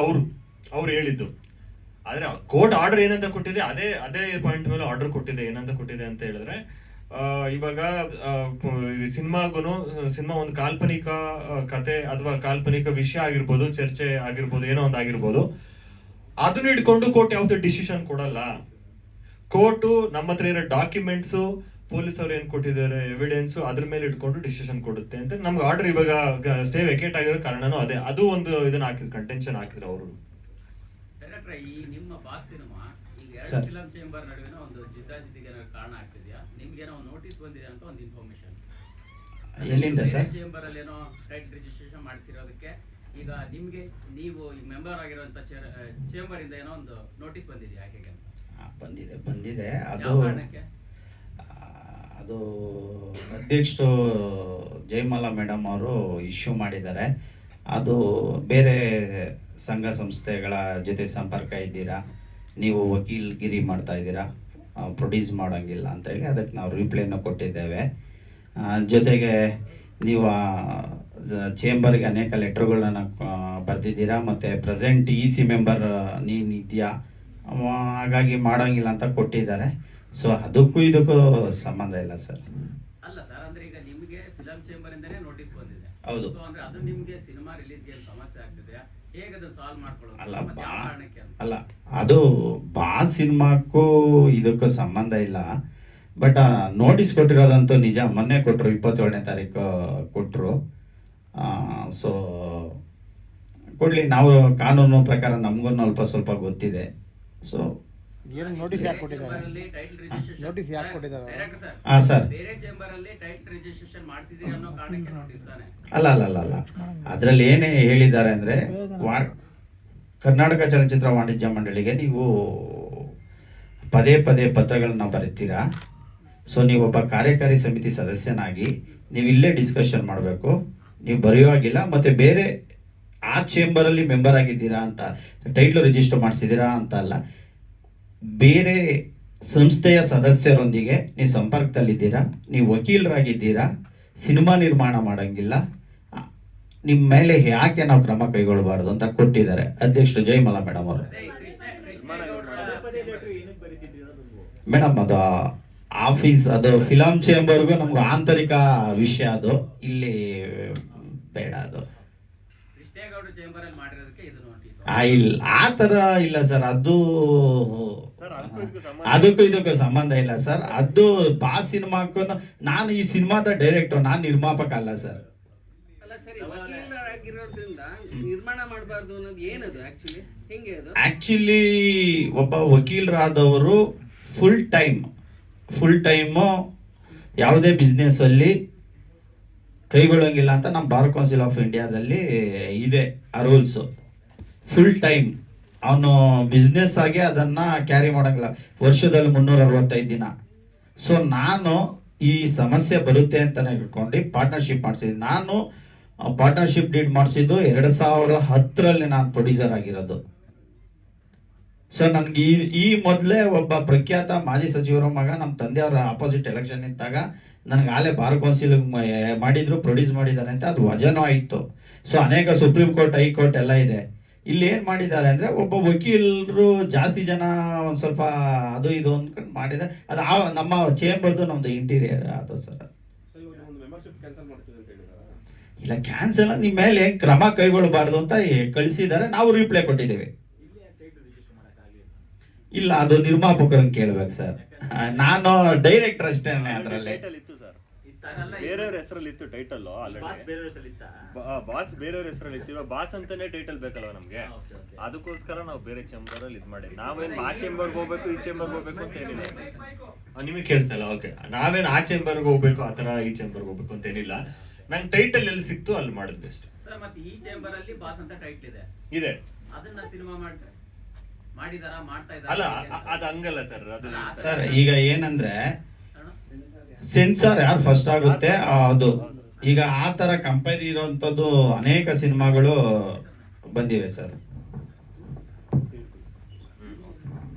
[SPEAKER 1] ಅವ್ರು ಹೇಳಿದ್ದು. ಆದ್ರೆ ಕೋರ್ಟ್ ಆರ್ಡರ್ ಏನಂತ ಕೊಟ್ಟಿದೆ, ಅದೇ ಪಾಯಿಂಟ್ ಮೇಲೆ ಆರ್ಡರ್ ಕೊಟ್ಟಿದೆ. ಏನಂತ ಕೊಟ್ಟಿದೆ ಅಂತ ಹೇಳಿದ್ರೆ, ಇವಾಗ ಸಿನಿಮಾ ಒಂದು ಕಾಲ್ಪನಿಕ ಕತೆ ಅಥವಾ ಕಾಲ್ಪನಿಕ ವಿಷಯ ಆಗಿರ್ಬೋದು, ಚರ್ಚೆ ಆಗಿರ್ಬೋದು, ಏನೋ ಒಂದು ಆಗಿರ್ಬೋದು, ಅದನ್ನ ಇಟ್ಕೊಂಡು ಕೋರ್ಟ್ ಯಾವ್ದು ಡಿಸಿಷನ್ ಕೊಡಲ್ಲ. ಕೋರ್ಟು ನಮ್ಮ ಹತ್ರ ಇರೋ ಡಾಕ್ಯುಮೆಂಟ್ಸು, ಪೊಲೀಸ್ ಅವ್ರು ಏನ್ ಕೊಟ್ಟಿದ್ದಾರೆ ಎವಿಡೆನ್ಸ್, ಅದ್ರ ಮೇಲೆ ಇಟ್ಕೊಂಡು ಡಿಸಿಷನ್ ಕೊಡುತ್ತೆ ಅಂತ ನಮ್ಗೆ ಆರ್ಡರ್. ಇವಾಗ ಸ್ಟೇ ವೆಕೇಟ್ ಆಗಿರೋ ಕಾರಣನೂ ಅದೇ. ಅದು ಒಂದು ಇದನ್ನ ಹಾಕಿದ್ರು, ಕಂಟೆನ್ಷನ್ ಹಾಕಿದ್ರು ಅವರು.
[SPEAKER 5] ಈ ನಿಮ್ಮ ಬಾಸ್ ಸಿನಿಮಾ ಈಗ ಎರಡು ಫಿಲಂ ಚೇಂಬರ್ ನಡುವಿನ ಒಂದು ಜಿದ್ದಾಜಿದ್ದಿಗೆ ಕಾರಣ ಆಗ್ತಿದ್ಯಾ? ನಿಮ್ಗೇನೋ ಒಂದು ನೋಟಿಸ್ ಬಂದಿದೆ ಅಂತ ಒಂದು ಇನ್ಫಾರ್ಮೇಶನ್
[SPEAKER 2] ಎಲ್ಲಿಂದ ಸರ್?
[SPEAKER 5] ಚೇಂಬರ್ ಅಲ್ಲಿ ಏನೋ ಟೈಟ್ ರಿಜಿಸ್ಟ್ರೇಷನ್ ಮಾಡಿಸಿರೋದಕ್ಕೆ ಈಗ ನಿಮ್ಗೆ ನೀವು ಮೆಂಬರ್ ಆಗಿರುವಂತ ಚೇಂಬರ್ ಇಂದ ಏನೋ ಒಂದು ನೋಟಿಸ್ ಬಂದಿದೆಯಾ? ಹೇಗೆ?
[SPEAKER 2] ಬಂದಿದೆ. ಅದು ಅಧ್ಯಕ್ಷರು ಜಯಮಾಲಾ ಮೇಡಮ್ ಅವರು ಇಶ್ಯೂ ಮಾಡಿದ್ದಾರೆ. ಅದು ಬೇರೆ ಸಂಘ ಸಂಸ್ಥೆಗಳ ಜೊತೆ ಸಂಪರ್ಕ ಇದ್ದೀರಾ, ನೀವು ವಕೀಲ್ಗಿರಿ ಮಾಡ್ತಾ ಇದ್ದೀರಾ, ಪ್ರೊಡ್ಯೂಸ್ ಮಾಡೋಂಗಿಲ್ಲ ಅಂತೇಳಿ ಅದಕ್ಕೆ ನಾವು ರಿಪ್ಲೈನ ಕೊಟ್ಟಿದ್ದೇವೆ. ಜೊತೆಗೆ ನೀವು ಚೇಂಬರ್ಗೆ ಅನೇಕ ಲೆಟ್ರುಗಳನ್ನ ಬರೆದಿದ್ದೀರಾ, ಮತ್ತು ಪ್ರೆಸೆಂಟ್ EC ಮೆಂಬರ್ ನೀನಿದೆಯಾ, ಹಾಗಾಗಿ ಮಾಡೋಂಗಿಲ್ಲ ಅಂತ ಕೊಟ್ಟಿದ್ದಾರೆ. ಸೊ ಅದಕ್ಕೂ ಇದಕ್ಕೂ ಸಂಬಂಧ ಇಲ್ಲ ಸರ್.
[SPEAKER 5] ಅಲ್ಲ ಸರ್, ಅಂದ್ರೆ ಈಗ ನಿಮಗೆ ಫಿಲಂ ಚೇಂಬರ್ ಇಂದನೇ ನೋಟಿಸ್ ಬಂದಿದೆ.
[SPEAKER 2] ಹೌದು.
[SPEAKER 5] ಸೊ ಅಂದ್ರೆ ಅದು ನಿಮಗೆ ಸಿನಿಮಾ ರಿಲೀಸ್ಗೆ ಸಮಸ್ಯೆ ಆಗ್ತಿದೆಯಾ? ಹೇಗೆ ಅದನ್ನ ಸಾಲ್ವ್ ಮಾಡ್ಕೊಳ್ಳೋದು?
[SPEAKER 2] ಅಲ್ಲ, ಅದು ಸಿನಿಮಾಕ್ಕೂ ಇದಕ್ಕೂ ಸಂಬಂಧ ಇಲ್ಲ. ಬಟ್ ನೋಟಿಸ್ ಕೊಟ್ಟಿರೋದಂತೂ ನಿಜ. ಮೊನ್ನೆ ಕೊಟ್ಟರು, 27ನೇ ತಾರೀಕು ಕೊಟ್ಟರು. ಸೊ ಕೊಡ್ಲಿ, ನಾವು ಕಾನೂನು ಪ್ರಕಾರ ನಮಗೂ ಸ್ವಲ್ಪ ಗೊತ್ತಿದೆ. ಸೊ
[SPEAKER 3] ಏನು ನೋಟಿಸ್ ಯಾಕೆ ಕೊಟ್ಟಿದ್ದಾರೆ? ನೋಟಿಸ್ ಯಾಕೆ ಕೊಟ್ಟಿದ್ದಾರೆ?
[SPEAKER 2] ಹಾಂ ಸರ್.
[SPEAKER 5] ಬೇರೆ ಚೇಂಬರ್ ಅಲ್ಲಿ ಟೈಟ್ ರಿಜಿಸ್ಟ್ರೇಷನ್ ಮಾಡಿಸಿದೀರಿ ಅನ್ನೋ ಕಾರಣಕ್ಕೆ ನೋಟಿಸ್ ತಾನೆ?
[SPEAKER 2] ಅಲ್ಲ, ಅದರಲ್ಲಿ ಏನೇ ಹೇಳಿದ್ದಾರೆ ಅಂದರೆ, ಕರ್ನಾಟಕ ಚಲನಚಿತ್ರ ವಾಣಿಜ್ಯ ಮಂಡಳಿಗೆ ನೀವು ಪದೇ ಪತ್ರಗಳನ್ನ ಬರೀತೀರಾ. ಸೊ ನೀವೊಬ್ಬ ಕಾರ್ಯಕಾರಿ ಸಮಿತಿ ಸದಸ್ಯನಾಗಿ ನೀವು ಇಲ್ಲೇ ಡಿಸ್ಕಷನ್ ಮಾಡಬೇಕು. ನೀವು ಬರೆಯುವಾಗಿಲ್ಲ. ಮತ್ತು ಬೇರೆ ಆ ಚೇಂಬರಲ್ಲಿ ಮೆಂಬರ್ ಆಗಿದ್ದೀರಾ ಅಂತ, ಟೈಟ್ಲ್ ರಿಜಿಸ್ಟರ್ ಮಾಡಿಸಿದ್ದೀರಾ ಅಂತ ಅಲ್ಲ, ಬೇರೆ ಸಂಸ್ಥೆಯ ಸದಸ್ಯರೊಂದಿಗೆ ನೀವು ಸಂಪರ್ಕದಲ್ಲಿದ್ದೀರಾ, ನೀವು ವಕೀಲರಾಗಿದ್ದೀರಾ, ಸಿನಿಮಾ ನಿರ್ಮಾಣ ಮಾಡೋಂಗಿಲ್ಲ, ನಿಮ್ಮ ಮೇಲೆ ಯಾಕೆ ನಾವು ಕ್ರಮ ಕೈಗೊಳ್ಳಬಾರ್ದು ಅಂತ ಕೊಟ್ಟಿದ್ದಾರೆ ಅಧ್ಯಕ್ಷರು ಜಯಮಾಲಾ ಮೇಡಮ್ ಅವರು. ಮೇಡಮ್, ಅದು ಆಫೀಸ್ ಅದು ಫಿಲಂ ಚೇಂಬರ್ಗೂ ನಮ್ಗೆ ಆಂತರಿಕ ವಿಷಯ ಅದು, ಇಲ್ಲಿ ಬೇಡ ಅದು.
[SPEAKER 5] ಕೃಷ್ಣೇಗೌಡ ಚೇಂಬರ್ ಅಲ್ಲಿ ಮಾಡಿರೋದಕ್ಕೆ ಇದು ನೋಟಿಸ್.
[SPEAKER 2] ಇಲ್ಲ ಆ ಥರ ಇಲ್ಲ ಸರ್, ಅದು ಅದಕ್ಕೂ ಇದಕ್ಕೂ ಸಂಬಂಧ ಇಲ್ಲ ಸರ್. ಅದು ಬಾ ಸಿನಿಮಾಕ್ಕೂ ನಾನು ಈ ಸಿನಿಮಾದ ಡೈರೆಕ್ಟರ್, ನಾನು ನಿರ್ಮಾಪಕ ಅಲ್ಲ ಸರ್.
[SPEAKER 4] ಅಲ್ಲ ಸರಿ, ವಕೀಲರಾಗಿರೋದ್ರಿಂದ ನಿರ್ಮಾಣ ಮಾಡಬಾರ್ದು ಅನ್ನೋದು ಏನದು ಆಕ್ಚುಲಿ, ಹೆಂಗೆ ಅದು?
[SPEAKER 2] ಆಕ್ಚುಲಿ ಒಬ್ಬ ವಕೀಲರಾದವರು ಫುಲ್ ಟೈಮು ಯಾವುದೇ ಬಿಸ್ನೆಸ್ ಅಲ್ಲಿ ಕೈಗೊಳ್ಳಂಗಿಲ್ಲ ಅಂತ ನಮ್ಮ ಬಾರ್ ಕೌನ್ಸಿಲ್ ಆಫ್ ಇಂಡಿಯಾದಲ್ಲಿ ಇದೆ ಆ ರೂಲ್ಸು. ಫುಲ್ ಟೈಮ್ ಅವನು ಬಿಸ್ನೆಸ್ ಆಗಿ ಅದನ್ನು ಕ್ಯಾರಿ ಮಾಡೋಂಗಿಲ್ಲ ವರ್ಷದಲ್ಲಿ 365 ದಿನ. ಸೊ ನಾನು ಈ ಸಮಸ್ಯೆ ಬರುತ್ತೆ ಅಂತಲೇ ಇಟ್ಕೊಂಡು ಪಾರ್ಟ್ನರ್ಶಿಪ್ ಮಾಡಿಸಿದ್ದೀನಿ. ನಾನು ಪಾರ್ಟ್ನರ್ಶಿಪ್ ಡೀಡ್ ಮಾಡಿಸಿದ್ದು 2010ರಲ್ಲಿ ನಾನು ಪ್ರೊಡ್ಯೂಸರ್ ಆಗಿರೋದು. ಸೊ ನನಗೆ ಈ ಮೊದಲೇ ಒಬ್ಬ ಪ್ರಖ್ಯಾತ ಮಾಜಿ ಸಚಿವರ ಮಗ ನಮ್ಮ ತಂದೆಯವರ ಆಪೋಸಿಟ್ ಎಲೆಕ್ಷನ್ ನಿಂತಾಗ ನನಗೆ ಆಲೇ ಬಾರ್ ಕೌನ್ಸಿಲ್ ಮಾಡಿದ್ರು, ಪ್ರೊಡ್ಯೂಸ್ ಮಾಡಿದ್ದಾರೆ ಅಂತ ಅದು ವಜನೂ ಆಯಿತು. ಸೊ ಅನೇಕ ಸುಪ್ರೀಂ ಕೋರ್ಟ್, ಹೈಕೋರ್ಟ್ ಎಲ್ಲ ಇದೆ. ಇಲ್ಲಿ ಏನು ಮಾಡಿದ್ದಾರೆ ಅಂದರೆ ಒಬ್ಬ ವಕೀಲರು ಜಾಸ್ತಿ ಜನ ಒಂದು ಸ್ವಲ್ಪ ಅದು ಇದು ಅಂದ್ಕೊಂಡು ಮಾಡಿದ್ದಾರೆ. ಅದು ನಮ್ಮ ಚೇಂಬರ್ದು ನಮ್ಮದು ಇಂಟೀರಿಯರ್ ಅದು ಸರ್. ಇಲ್ಲ ಕ್ಯಾನ್ಸಲ್ ನಿಮ್ಮ ಮೇಲೆ ಕ್ರಮ ಕೈಗೊಳ್ಳಬಾರ್ದು ಅಂತ ಕಳಿಸಿದ್ದಾರೆ, ನಾವು ರಿಪ್ಲೈ ಕೊಟ್ಟಿದ್ದೇವೆ. ಇಲ್ಲ ಅದು ನಿರ್ಮಾಪಕರನ್ನು ಕೇಳ್ಬೇಕು ಸರ್, ನಾನು ಡೈರೆಕ್ಟರ್ ಅಷ್ಟೇ ಅದರಲ್ಲಿ.
[SPEAKER 1] ಬೇರೆಯವ್ರ ಹೆಸರಲ್ಲಿ ಇತ್ತು ಟೈಟಲ್ ಆಲ್ರೆಡಿ, ಬಾಸ್ ಬೇರೆಯವ್ರ ಹೆಸರಲ್ಲಿ ಇತ್ತು. ಇವಾಗ ಬಾಸ್ ಅಂತಾನೆ ಟೈಟಲ್ ಬೇಕಲ್ವ ನಮ್ಗೆ, ಅದಕ್ಕೋಸ್ಕರ ನಾವು ಬೇರೆ ಚೇಂಬರ್ ಅಲ್ಲಿ ಇದ್ ಮಾಡಿ. ನಾವೇನ್ ಆ ಚೇಂಬರ್ಗೆ ಹೋಗ್ಬೇಕು ಈ ಚೇಂಬರ್ಗೆ ಹೋಗ್ಬೇಕು ಅಂತ ಏನಿಲ್ಲ. ನಿಮಗೆ ಕೇಳ್ತಾ ಇಲ್ಲ? ಓಕೆ, ನಾವೇನ್ ಆ ಚೇಂಬರ್ಗೆ ಹೋಗ್ಬೇಕು ಆತರ ಈ ಚೇಂಬರ್ಗೆ ಹೋಗ್ಬೇಕು ಅಂತ ಏನಿಲ್ಲ. ನಂಗೆ ಟೈಟಲ್ ಎಲ್ಲಿ ಸಿಕ್ತು ಅಲ್ಲಿ ಮಾಡೋದು ಬೆಸ್ಟ್
[SPEAKER 5] ಸರ್. ಮತ್ತೆ ಈ ಚೇಂಬರ್ ಅಲ್ಲಿ ಬಾಸ್ ಅಂತ ಟೈಟಲ್ ಇದೆ, ಅದನ್ನ ಸಿನಿಮಾ ಮಾಡಿದಾರಾ, ಮಾಡ್ತಾ
[SPEAKER 1] ಅಲ್ಲ
[SPEAKER 5] ಇದ್ದಾರೆ?
[SPEAKER 1] ಅದು ಹಂಗಲ್ಲ ಸರ್. ಅದು
[SPEAKER 2] ಸರ್ ಈಗ ಏನಂದ್ರೆ ಸೆನ್ಸಾರ್ ಯಾರು ಫಸ್ಟ್ ಆಗುತ್ತೆ ಅದು. ಈಗ ಆ ತರ ಕಂಪೇರ್ ಇರೋಂಥದ್ದು ಅನೇಕ ಸಿನಿಮಾಗಳು ಬಂದಿವೆ ಸರ್.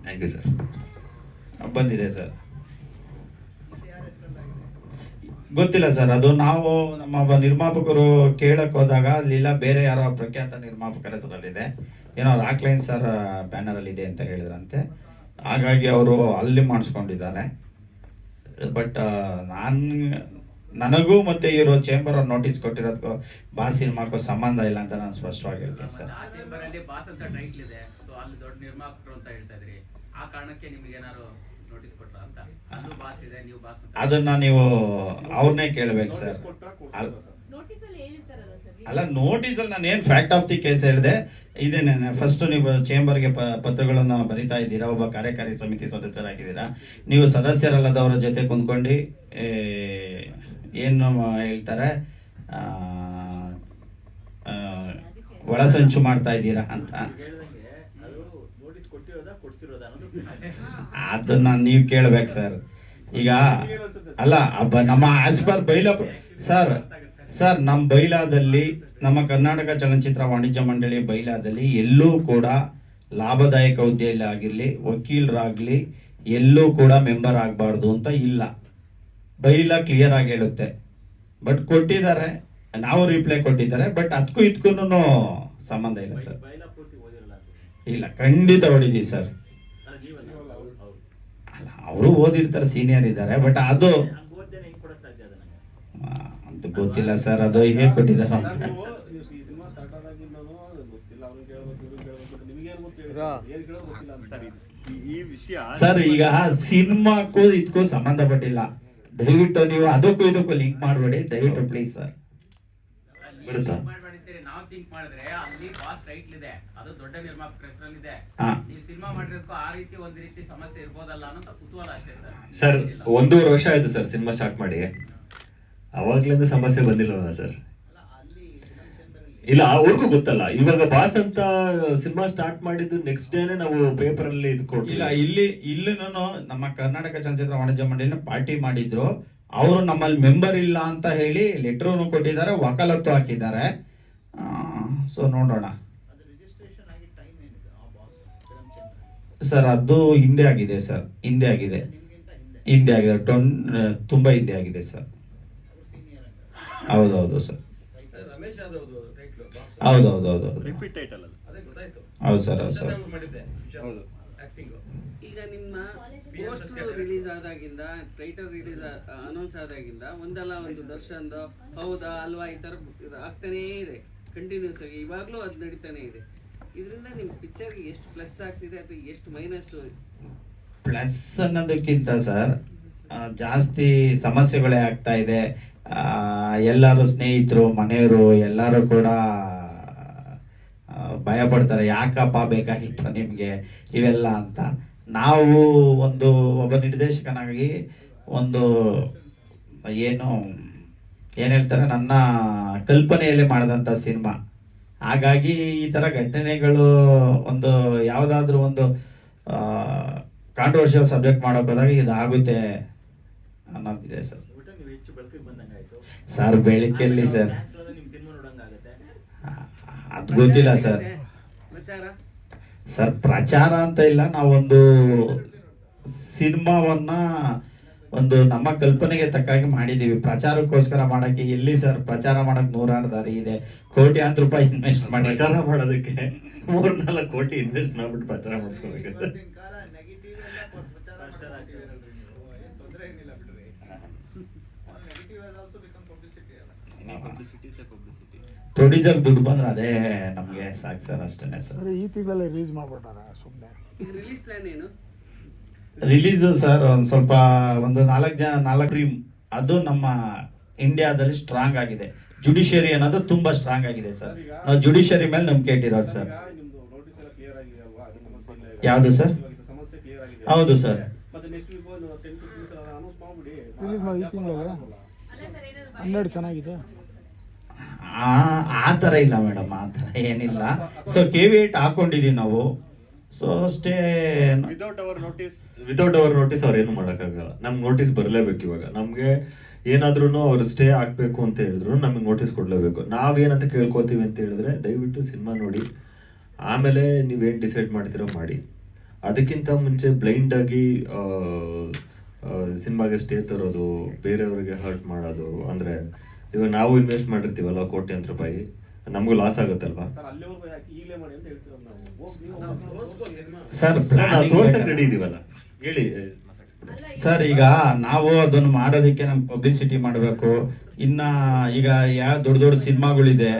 [SPEAKER 1] Thank you sir.
[SPEAKER 2] ಬಂದಿದೆ ಸರ್, ಗೊತ್ತಿಲ್ಲ ಸರ್. ಅದು ನಾವು ನಮ್ಮ ನಿರ್ಮಾಪಕರು ಕೇಳಕ್ ಹೋದಾಗ ಅಲ್ಲಿಲ್ಲ, ಬೇರೆ ಯಾರೋ ಪ್ರಖ್ಯಾತ ನಿರ್ಮಾಪಕರ ಹೆಸರಲ್ಲಿದೆ, ಏನೋ ರಾಕ್ಲೈನ್ ಸರ್ ಬ್ಯಾನರ್ ಅಲ್ಲಿ ಇದೆ ಅಂತ ಹೇಳಿದ್ರಂತೆ. ಹಾಗಾಗಿ ಅವರು ಅಲ್ಲಿ ಮಾಡಿಸ್ಕೊಂಡಿದ್ದಾರೆ. ಬಟ್ ನನಗೂ ಮತ್ತೆ ಇವರು ಚೇಂಬರ್ ಅವ್ರು ನೋಟಿಸ್ ಕೊಟ್ಟಿರೋದಕ್ಕೂ ಬಾಸ್ ಸಿನಿಮಾಕ್ಕೂ ಸಂಬಂಧ ಇಲ್ಲ ಅಂತ ನಾನು ಸ್ಪಷ್ಟವಾಗಿ ಹೇಳ್ತೀನಿ ಸರ್.
[SPEAKER 5] ಆ ಚೇಂಬರ್ ಅಲ್ಲಿ ಬಾಸ್ ಅಂತ ಟೈಟ್ಲ್ ಇದೆ, ಸೊ ಅಲ್ಲಿ ದೊಡ್ಡ ನಿರ್ಮಾಪಕರು ಅಂತ ಹೇಳ್ತಾ ಇದ್ರಿ, ಆ ಕಾರಣಕ್ಕೆ ನಿಮ್ಗೆ ಏನಾದ್ರು ನೋಟಿಸ್ ಕೊಟ್ರ ಅಂತ? ಅಲ್ಲೂ ಬಾಸ್ ಇದೆ, ನೀವು ಬಾಸ್ ಅಂತ
[SPEAKER 2] ಅದನ್ನ ನೀವು ಅವ್ರನ್ನೇ ಕೇಳ್ಬೇಕು ಸರ್. ಅಲ್ಲ ನೋಟಿಸಲ್ಲಿ ನಾನು ಏನು ಫ್ಯಾಕ್ಟ್ ಆಫ್ ದಿ ಕೇಸ್ ಹೇಳಿದೆ ಇದೇನೆ. ಫಸ್ಟ್ ನೀವು ಚೇಂಬರ್ಗೆ ಪತ್ರಗಳನ್ನು ಬರಿತಾ ಇದ್ದೀರಾ, ಒಬ್ಬ ಕಾರ್ಯಕಾರಿ ಸಮಿತಿ ಸದಸ್ಯರಾಗಿದ್ದೀರಾ. ನೀವು ಸದಸ್ಯರಲ್ಲದವರ ಜೊತೆ ಕುಂತ್ಕೊಂಡು ಏನು ಹೇಳ್ತಾರೆ ಒಳಸಂಚು ಮಾಡ್ತಾ ಇದ್ದೀರಾ ಅಂತ. ಅದನ್ನ ನೀವು ಕೇಳ್ಬೇಕು ಸರ್. ಈಗ ಅಲ್ಲ ನಮ್ಮ ಆಸ್ ಪರ್ ಬೈಲಾ ಸರ್ ನಮ್ಮ ಬೈಲಾದಲ್ಲಿ, ನಮ್ಮ ಕರ್ನಾಟಕ ಚಲನಚಿತ್ರ ವಾಣಿಜ್ಯ ಮಂಡಳಿ ಬೈಲಾದಲ್ಲಿ ಎಲ್ಲೂ ಕೂಡ ಲಾಭದಾಯಕ ಹುದ್ದೆಯಲ್ಲಿ ಆಗಿರಲಿ, ವಕೀಲರಾಗಲಿ ಎಲ್ಲೂ ಕೂಡ ಮೆಂಬರ್ ಆಗಬಾರ್ದು ಅಂತ ಇಲ್ಲ. ಬೈಲಾ ಕ್ಲಿಯರ್ ಆಗಿ ಹೇಳುತ್ತೆ. ಬಟ್ ಕೊಟ್ಟಿದ್ದಾರೆ, ನಾವು ರಿಪ್ಲೈ ಕೊಟ್ಟಿದ್ದಾರೆ. ಬಟ್ ಅದಕ್ಕೂ ಇದಕ್ಕೂ ಸಂಬಂಧ ಇಲ್ಲ ಸರ್. ಇಲ್ಲ ಖಂಡಿತ ಹೊಡಿದೀವಿ ಸರ್. ಅಲ್ಲ ಅವರು ಓದಿರ್ತಾರೆ, ಸೀನಿಯರ್ ಇದ್ದಾರೆ. ಬಟ್ ಅದು ಅಂತ ಗೊತ್ತಿಲ್ಲ ಸರ್, ಅದು ಹೇಗೆ ಕೊಟ್ಟಿದ್ದಾರೆ
[SPEAKER 1] ಈ ವಿಷಯ
[SPEAKER 2] ಸರ್. ಈಗ ಸಿನಿಮಾಕ್ಕೂ ಇದಕ್ಕೂ ಸಂಬಂಧಪಟ್ಟಿಲ್ಲ. ದಯವಿಟ್ಟು ನೀವು ಅದಕ್ಕೂ ಇದಕ್ಕೂ ಲಿಂಕ್ ಮಾಡಬೇಡಿ ದಯವಿಟ್ಟು ಪ್ಲೀಸ್ ಸರ್.
[SPEAKER 1] ಬರುತ್ತಾ?
[SPEAKER 5] ನಾವು ಥಿಂಕ್ ಮಾಡಿದ್ರೆ ಅಲ್ಲಿ ಬಾಸ್ ಟೈಟ್ಲ್ ಇದೆ, ಅದು ದೊಡ್ಡ ನಿರ್ಮಾಪಕರ ಹೆಸರಲ್ಲಿದೆ. ನೀವು ಸಿನಿಮಾ ಮಾಡಿರೋದಕ್ಕೂ ಆ ರೀತಿ ಒಂದು ರೀತಿ ಸಮಸ್ಯೆ ಇರ್ಬೋದಲ್ಲ ಅನ್ನೋ ಕುತೂಹಲ ಅಷ್ಟೇ ಸರ್.
[SPEAKER 1] ಸರ್ 1.5 ವರ್ಷ ಆಯ್ತು ಸರ್ ಸಿನಿಮಾ ಸ್ಟಾರ್ಟ್ ಮಾಡಿ, ಅವಾಗ್ಲಿಂದ ಸಮಸ್ಯೆ ಬಂದಿಲ್ಲವ ಸರ್? ಇಲ್ಲ ಅವ್ರಿಗೂ ಗೊತ್ತಲ್ಲ. ಇವಾಗ ಬಾಸ್ ಅಂತ ಸಿನಿಮಾ ಸ್ಟಾರ್ಟ್ ಮಾಡಿದ್ದು ನೆಕ್ಸ್ಟ್ ಡೇನೆ ನಾವು ಪೇಪರ್ ಅಲ್ಲಿ
[SPEAKER 2] ಇಲ್ಲ. ಇಲ್ಲಿನೂ ನಮ್ಮ ಕರ್ನಾಟಕ ಚಲನಚಿತ್ರ ವಾಣಿಜ್ಯ ಮಂಡಳಿನ ಪಾರ್ಟಿ ಮಾಡಿದ್ರು. ಅವರು ನಮ್ಮಲ್ಲಿ ಮೆಂಬರ್ ಇಲ್ಲ ಅಂತ ಹೇಳಿ ಲೆಟರ್ ಕೊಟ್ಟಿದ್ದಾರೆ, ವಕಾಲತ್ತು ಹಾಕಿದ್ದಾರೆ. ಸೊ ನೋಡೋಣ ಸರ್. ಅದು ಹಿಂದೆ ಆಗಿದೆ ಸರ್, ಹಿಂದೆ ಆಗಿದೆ ತುಂಬಾ ಹಿಂದೆ ಆಗಿದೆ ಸರ್. ಹೌದೌದು ಸರ್, ಹೌದೌದು
[SPEAKER 1] ರಿಪೀಟ್ ಟೈಟಲ್
[SPEAKER 2] ಹೌದು ಸರ್. ಹೌದು ಸರ್.
[SPEAKER 4] ಈಗ ನಿಮ್ಮ poster release ಆದಾಗಿಂದ traitor release announce ಆದಾಗಿಂದ ಒಂದಲ್ಲ ಒಂದು ದರ್ಶನ್ದು ಹೌದಾ ಅಲ್ವಾ ಈ ಥರ ಆಗ್ತಾನೇ ಇದೆ ಕಂಟಿನ್ಯೂಸ್ ಆಗಿ, ಇವಾಗಲೂ ಅದು ನಡೀತಾನೆ ಇದೆ. ಇದರಿಂದ ನಿಮ್ಮ ಪಿಕ್ಚರ್ಗೆ ಎಷ್ಟು ಪ್ಲಸ್ ಆಗ್ತಿದೆ ಅಥವಾ ಎಷ್ಟು ಮೈನಸ್?
[SPEAKER 2] ಪ್ಲಸ್ ಅನ್ನೋದಕ್ಕಿಂತ ಸರ್ ಜಾಸ್ತಿ ಸಮಸ್ಯೆಗಳೇ ಆಗ್ತಾ ಇದೆ. ಎಲ್ಲರೂ ಸ್ನೇಹಿತರು ಮನೆಯವರು ಎಲ್ಲರೂ ಕೂಡ ಭಯ ಪಡ್ತಾರೆ, ಯಾಕಪ್ಪ ಬೇಕಾಗಿತ್ತು ನಿಮಗೆ ಇವೆಲ್ಲ ಅಂತ. ನಾವು ಒಬ್ಬ ನಿರ್ದೇಶಕನಾಗಿ ಏನು ಹೇಳ್ತಾರೆ, ನನ್ನ ಕಲ್ಪನೆಯಲ್ಲಿ ಮಾಡಿದಂಥ ಸಿನಿಮಾ. ಹಾಗಾಗಿ ಈ ಥರ ಘಟನೆಗಳು ಯಾವುದಾದ್ರೂ ಒಂದು ಕಾಂಟ್ರವರ್ಷಿಯಲ್ ಸಬ್ಜೆಕ್ಟ್ ಮಾಡೋಕೆ ಹೋದಾಗ ಇದಾಗುತ್ತೆ ಅನ್ನೋದಿದೆ ಸರ್. ಸರ್ ಬೆಳಕಲ್ಲಿ ಸರ್ ಅದು ಗೊತ್ತಿಲ್ಲ ಸರ್. ಸರ್ ಪ್ರಚಾರ ಅಂತ ಇಲ್ಲ, ನಾವೊಂದು ಸಿನಿಮಾವನ್ನ ನಮ್ಮ ಕಲ್ಪನೆಗೆ ತಕ್ಕಾಗಿ ಮಾಡಿದೀವಿ. ಪ್ರಚಾರಕ್ಕೋಸ್ಕರ ಮಾಡಕ್ಕೆ ಎಲ್ಲಿ ಸರ್ ಪ್ರಚಾರ ಮಾಡಕ್ 100 ದಾರಿ ಇದೆ. ಕೋಟ್ಯಾಂತರ ರೂಪಾಯಿ ಇನ್ವೆಸ್ಟ್ ಮಾಡಿ
[SPEAKER 1] ಪ್ರಚಾರ ಮಾಡೋದಕ್ಕೆ 3-4 ಕೋಟಿ ಇನ್ವೆಸ್ಟ್ ಮಾಡ್ಬಿಟ್ಟು ಪ್ರಚಾರ ಮಾಡಿಸ್ಕೋಬೇಕು.
[SPEAKER 2] ಪ್ರೊಡ್ಯೂಸರ್ ದುಡ್ಡು ಬಂದ್ರೆ ಅದೇ ನಮಗೆ ಸಾಕು ಸರ್, ಅಷ್ಟೇನೆ ಸರ್.
[SPEAKER 6] ಈ ತಿಂಗಳಲ್ಲಿ ರಿಲೀಸ್ ಮಾಡ್ಬಿಟ್ಟಾರ ಸುಮ್ಮನೆ.
[SPEAKER 4] ರಿಲೀಸ್ ಪ್ಲಾನ್ ಏನು?
[SPEAKER 2] ರಿಲೀಸ್ ಸರ್ ಸ್ವಲ್ಪ 4 ಟೀಮ್ ಅದು ನಮ್ಮ ಇಂಡಿಯಾದಲ್ಲಿ ಸ್ಟ್ರಾಂಗ್ ಆಗಿದೆ. ಜುಡಿಷಿಯರಿ ಅನ್ನೋದು ತುಂಬಾ ಸ್ಟ್ರಾಂಗ್ ಆಗಿದೆ ಸರ್. ನಾವು ಜುಡಿಷಿಯರಿ ಮೇಲೆ ನಂಬಿಕೆ ಇಟ್ಟಿರೋದು ಸರ್. ಯಾವುದು ಸರ್? ಹೌದು ಸರ್.
[SPEAKER 6] ರಿಲೀಸ್ ಮಾಡಿ ಈ ತಿಂಗಳಲ್ಲಿ 12 ಚೆನ್ನಾಗಿದೆ.
[SPEAKER 2] ಆ ಥರ ಇಲ್ಲ ಮೇಡಮ್, ಆ ಥರ ಏನಿಲ್ಲ. ಸೊ KV8 ಹಾಕೊಂಡಿದೀವಿ ನಾವು. ಸೊ ಅಷ್ಟೇ.
[SPEAKER 1] ವಿತೌಟ್ ಅವರ್ ನೋಟಿಸ್ ಅವ್ರು ಏನು ಮಾಡೋಕ್ಕಾಗಲ್ಲ. ನಮ್ಗೆ ನೋಟಿಸ್ ಬರಲೇಬೇಕು. ಇವಾಗ ನಮಗೆ ಏನಾದ್ರೂ ಅವ್ರು ಸ್ಟೇ ಆಗ್ಬೇಕು ಅಂತ ಹೇಳಿದ್ರು ನಮಗೆ ನೋಟಿಸ್ ಕೊಡಲೇಬೇಕು. ನಾವೇನಂತ ಕೇಳ್ಕೊತೀವಿ ಅಂತ ಹೇಳಿದ್ರೆ, ದಯವಿಟ್ಟು ಸಿನಿಮಾ ನೋಡಿ ಆಮೇಲೆ ನೀವೇನು ಡಿಸೈಡ್ ಮಾಡ್ತೀರೋ ಮಾಡಿ. ಅದಕ್ಕಿಂತ ಮುಂಚೆ ಬ್ಲೈಂಡ್ ಆಗಿ ಸಿನಿಮಾಗೆ ಸ್ಟೇ ತರೋದು, ಬೇರೆಯವ್ರಿಗೆ ಹರ್ಟ್ ಮಾಡೋದು, ಅಂದ್ರೆ ಇವಾಗ ನಾವು ಇನ್ವೆಸ್ಟ್ ಮಾಡಿರ್ತೀವಲ್ಲ ಕೋಟ್ಯಾಂತರ ರೂಪಾಯಿ, ನಮಗೂ ಲಾಸ್ ಆಗುತ್ತಲ್ವಾ
[SPEAKER 2] ಸರ್.
[SPEAKER 1] ತೋರ್ಸಕ್ ರೆಡಿ ಇದೀವಲ್ಲ, ಹೇಳಿ
[SPEAKER 2] ಸರ್. ಈಗ ನಾವು ಅದನ್ನು ಮಾಡೋದಕ್ಕೆ ನಮ್ಗೆ ಪಬ್ಲಿಸಿಟಿ ಮಾಡಬೇಕು. ಇನ್ನ ಈಗ ಯಾವ ದೊಡ್ಡ ಸಿನಿಮಾಗಳಿದೆ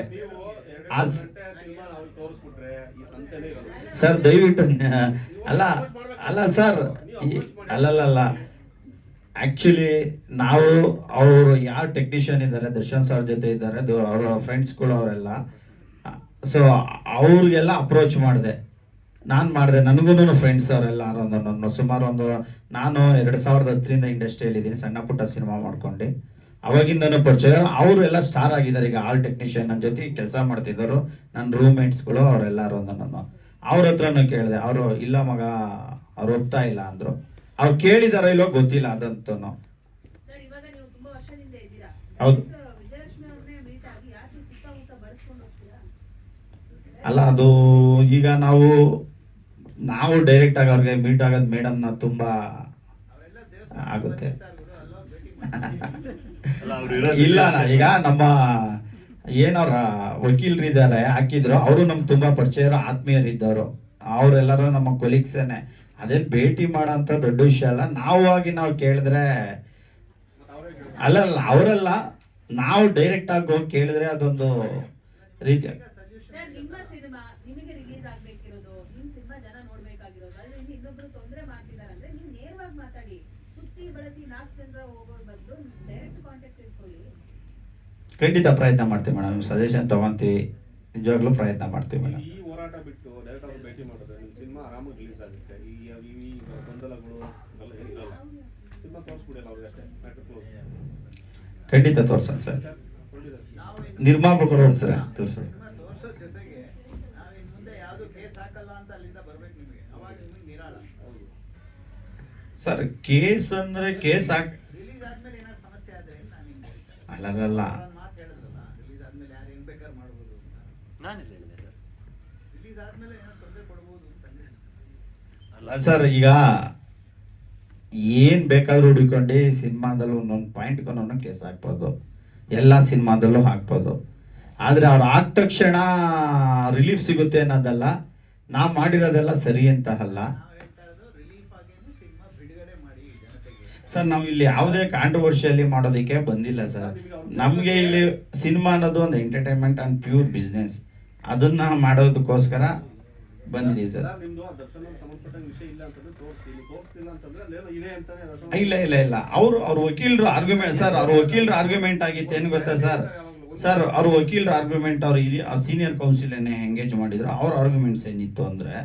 [SPEAKER 2] ಸರ್, ದಯವಿಟ್ಟು ಅಲ್ಲ ಸರ್, ಅಲ್ಲಲ್ಲ. ಆಕ್ಚುಲಿ ನಾವು ಅವರು ಯಾರು ಟೆಕ್ನಿಷಿಯನ್ ಇದ್ದಾರೆ, ದರ್ಶನ್ ಸರ್ ಜೊತೆ ಇದ್ದಾರೆ, ಅವರ ಫ್ರೆಂಡ್ಸ್ಗಳು ಅವರೆಲ್ಲ. ಸೊ ಅವ್ರಿಗೆಲ್ಲ ಅಪ್ರೋಚ್ ಮಾಡಿದೆ, ನಾನು ಮಾಡಿದೆ. ನನಗೂ ಫ್ರೆಂಡ್ಸ್ ಅವರೆಲ್ಲ ಸುಮಾರು ನಾನು 2010ರಿಂದ ಇಂಡಸ್ಟ್ರಿಯಲ್ಲಿ ಇದ್ದೀನಿ, ಸಣ್ಣ ಪುಟ್ಟ ಸಿನಿಮಾ ಮಾಡ್ಕೊಂಡು. ಅವಾಗಿಂದನೂ ಪರಿಚಯ. ಅವರು ಎಲ್ಲ ಸ್ಟಾರ್ ಆಗಿದ್ದಾರೆ ಈಗ. ಆಲ್ ಟೆಕ್ನಿಷಿಯನ್ ನನ್ನ ಜೊತೆ ಕೆಲಸ ಮಾಡ್ತಿದ್ದರು, ನನ್ನ ರೂಮ್ಮೇಟ್ಸ್ಗಳು ಅವರೆಲ್ಲರೂ. ಅವ್ರ ಹತ್ರನೂ ಕೇಳಿದೆ, ಅವರು ಇಲ್ಲ ಮಗ ಅವ್ರು ಒಪ್ತಾ ಇಲ್ಲ ಅಂದರು. ಅವ್ರು ಕೇಳಿದಾರ ಇಲ್ಲೋ ಗೊತ್ತಿಲ್ಲ ಅದಂತೂ. ಹೌದು ಅಲ್ಲ, ಅದು ಈಗ ನಾವು ಡೈರೆಕ್ಟ್ ಆಗಿ ಅವ್ರಿಗೆ ಮೀಟ್ ಆಗೋದು ಮೇಡಮ್ನ ತುಂಬಾ ಆಗುತ್ತೆ. ಇಲ್ಲ ಈಗ ನಮ್ಮ ಏನವ್ರ ವಕೀಲರಿದ್ದಾರೆ ಹಾಕಿದ್ರು, ಅವರು ನಮ್ಗೆ ತುಂಬಾ ಪರಿಚಯ ಆತ್ಮೀಯರಿದ್ದವರು. ಅವರೆಲ್ಲರೂ ನಮ್ಮ ಕೊಲೀಗ್ಸೇನೆ. ಅದೇನು ಭೇಟಿ ಮಾಡೋಂಥ ದೊಡ್ಡ ವಿಷಯ ಅಲ್ಲ. ನಾವು ಕೇಳಿದ್ರೆ ಅಲ್ಲಲ್ಲ, ಅವರೆಲ್ಲ ನಾವು ಡೈರೆಕ್ಟ್ ಆಗಿ ಹೋಗಿ ಕೇಳಿದ್ರೆ ಅದೊಂದು ರೀತಿ. ಖಂಡಿತ ಪ್ರಯತ್ನ ಮಾಡ್ತೀವಿ ಮೇಡಮ್, ಸಜೆಷನ್ ತಗೊಂತೀವಿ, ನಿಜವಾಗ್ಲೂ ಪ್ರಯತ್ನ ಮಾಡ್ತೀವಿ ಮೇಡಮ್.
[SPEAKER 7] ಈ ಹೋರಾಟ ಬಿಟ್ಟು ಡೈರೆಕ್ಟ್ ಅವ್ರು ಭೇಟಿ ಮಾಡಿದ್ರೆ ನಿಮ್ಮ ಸಿನಿಮಾ ಆರಾಮಾಗಿ ರಿಲೀಸ್ ಆಗುತ್ತೆ. ಈ ಗೊಂದಲಗಳು ಎಲ್ಲ ಏನಿರಲ್ಲ. ಸಿನಿಮಾ ತೋರಿಸ್ಬಿಡಲ್ಲ ಅವ್ರಿಗೆ ಅಷ್ಟೇ, ಮ್ಯಾಟರ್ ಕ್ಲೋಸ್.
[SPEAKER 2] ಖಂಡಿತ ತೋರ್ಸೋಣ ಸರ್, ನಿರ್ಮಾಪಕರು ಸರ್ ತೋರ್ಸೋಣ.
[SPEAKER 3] ತೋರ್ಸೋದ್ ಜೊತೆಗೆ ನಾವು ಇನ್ನು ಮುಂದೆ ಯಾವುದು ಕೇಸ್ ಹಾಕಲ್ಲ ಅಂತ ಅಲ್ಲಿಂದ ಬರ್ಬೇಕು ನಿಮಗೆ. ಅವಾಗ ನಿಮಗೆ ನಿರಾಳ.
[SPEAKER 2] ಸರ್ ಕೇಸ್ ಅಂದ್ರೆ ಕೇಸ್
[SPEAKER 3] ರಿಲೀಸ್ ಆದ್ಮೇಲೆ ಏನಾದ್ರು ಸಮಸ್ಯೆ ಆದ್ರೆ
[SPEAKER 2] ಅಲ್ಲಲ್ಲ
[SPEAKER 3] ಮಾತು ಹೇಳಿದ್ರಲ್ಲ, ರಿಲೀಸ್ ಆದ್ಮೇಲೆ ಯಾರು ಹೆಂಗ್ ಬೇಕಾದ್ರೆ ಮಾಡ್ಬೋದು ಅಂತ.
[SPEAKER 1] ನಾನೆಲ್ಲ ಹೇಳಿದೆ ಸರ್,
[SPEAKER 3] ರಿಲೀಸ್ ಆದ್ಮೇಲೆ ಏನಾದ್ರು ತೊಂದರೆ ಕೊಡ್ಬೋದು ಅಂತ.
[SPEAKER 2] ಅಲ್ಲ ಸರ್, ಈಗ ಏನ್ ಬೇಕಾದ್ರೂ ಹುಡುಕೊಂಡು ಸಿನಿಮಾದಲ್ಲೂ ಒಂದೊಂದು ಪಾಯಿಂಟ್ಗೆ ಒಂದೊಂದು ಕೇಸ್ ಹಾಕ್ಬೋದು, ಎಲ್ಲ ಸಿನಿಮಾದಲ್ಲೂ ಹಾಕ್ಬೋದು. ಆದ್ರೆ ಅವ್ರು ಆದ ತಕ್ಷಣ ರಿಲೀಫ್ ಸಿಗುತ್ತೆ ಅನ್ನೋದಲ್ಲ. ನಾವು ಮಾಡಿರೋದೆಲ್ಲ ಸರಿ ಅಂತ ಅಲ್ಲ.
[SPEAKER 3] ನಾವು ಹೇಳ್ತಾ ಇರೋದು
[SPEAKER 2] ಸರ್ ನಾವು ಇಲ್ಲಿ ಯಾವುದೇ ಕಾಂಟ್ರವರ್ಷಿಯಲ್ಲಿ ಮಾಡೋದಕ್ಕೆ ಬಂದಿಲ್ಲ ಸರ್. ನಮಗೆ ಇಲ್ಲಿ ಸಿನಿಮಾ ಅನ್ನೋದು ಒಂದು ಎಂಟರ್ಟೈನ್ಮೆಂಟ್ ಅಂಡ್ ಪ್ಯೂರ್ ಬಿಸ್ನೆಸ್, ಅದನ್ನ ಮಾಡೋದಕ್ಕೋಸ್ಕರ ಬಂದಿದ್ದೀವಿ ಸರ್.
[SPEAKER 7] ನಿಮ್ದು ಆ ದರ್ಶನ ಸಂಬಂಧಪಟ್ಟ ವಿಷಯ ಇಲ್ಲ ಅಂತಂದ್ರೆ ತೋರಿಸಿ, ತೋರಿಸ್ತಿಲ್ಲ ಅಂತಂದ್ರೆ ಅಲ್ಲೇನೋ ಇದೆ ಅಂತಾನೆ ದರ್ಶನ.
[SPEAKER 2] ಇಲ್ಲ ಅವ್ರ ವಕೀಲರು ಆರ್ಗ್ಯುಮೆಂಟ್ ಸರ್, ಅವ್ರ ವಕೀಲರ ಆರ್ಗ್ಯುಮೆಂಟ್ ಆಗಿತ್ತು ಏನು ಗೊತ್ತಾ ಸರ್ ಅವ್ರ ವಕೀಲರ ಆರ್ಗ್ಯುಮೆಂಟ್ ಅವ್ರು ಇಲ್ಲಿ ಸೀನಿಯರ್ ಕೌನ್ಸಿಲ್ ಎಂಗೇಜ್ ಮಾಡಿದ್ರು. ಅವ್ರ ಆರ್ಗ್ಯುಮೆಂಟ್ಸ್ ಏನಿತ್ತು ಅಂದರೆ,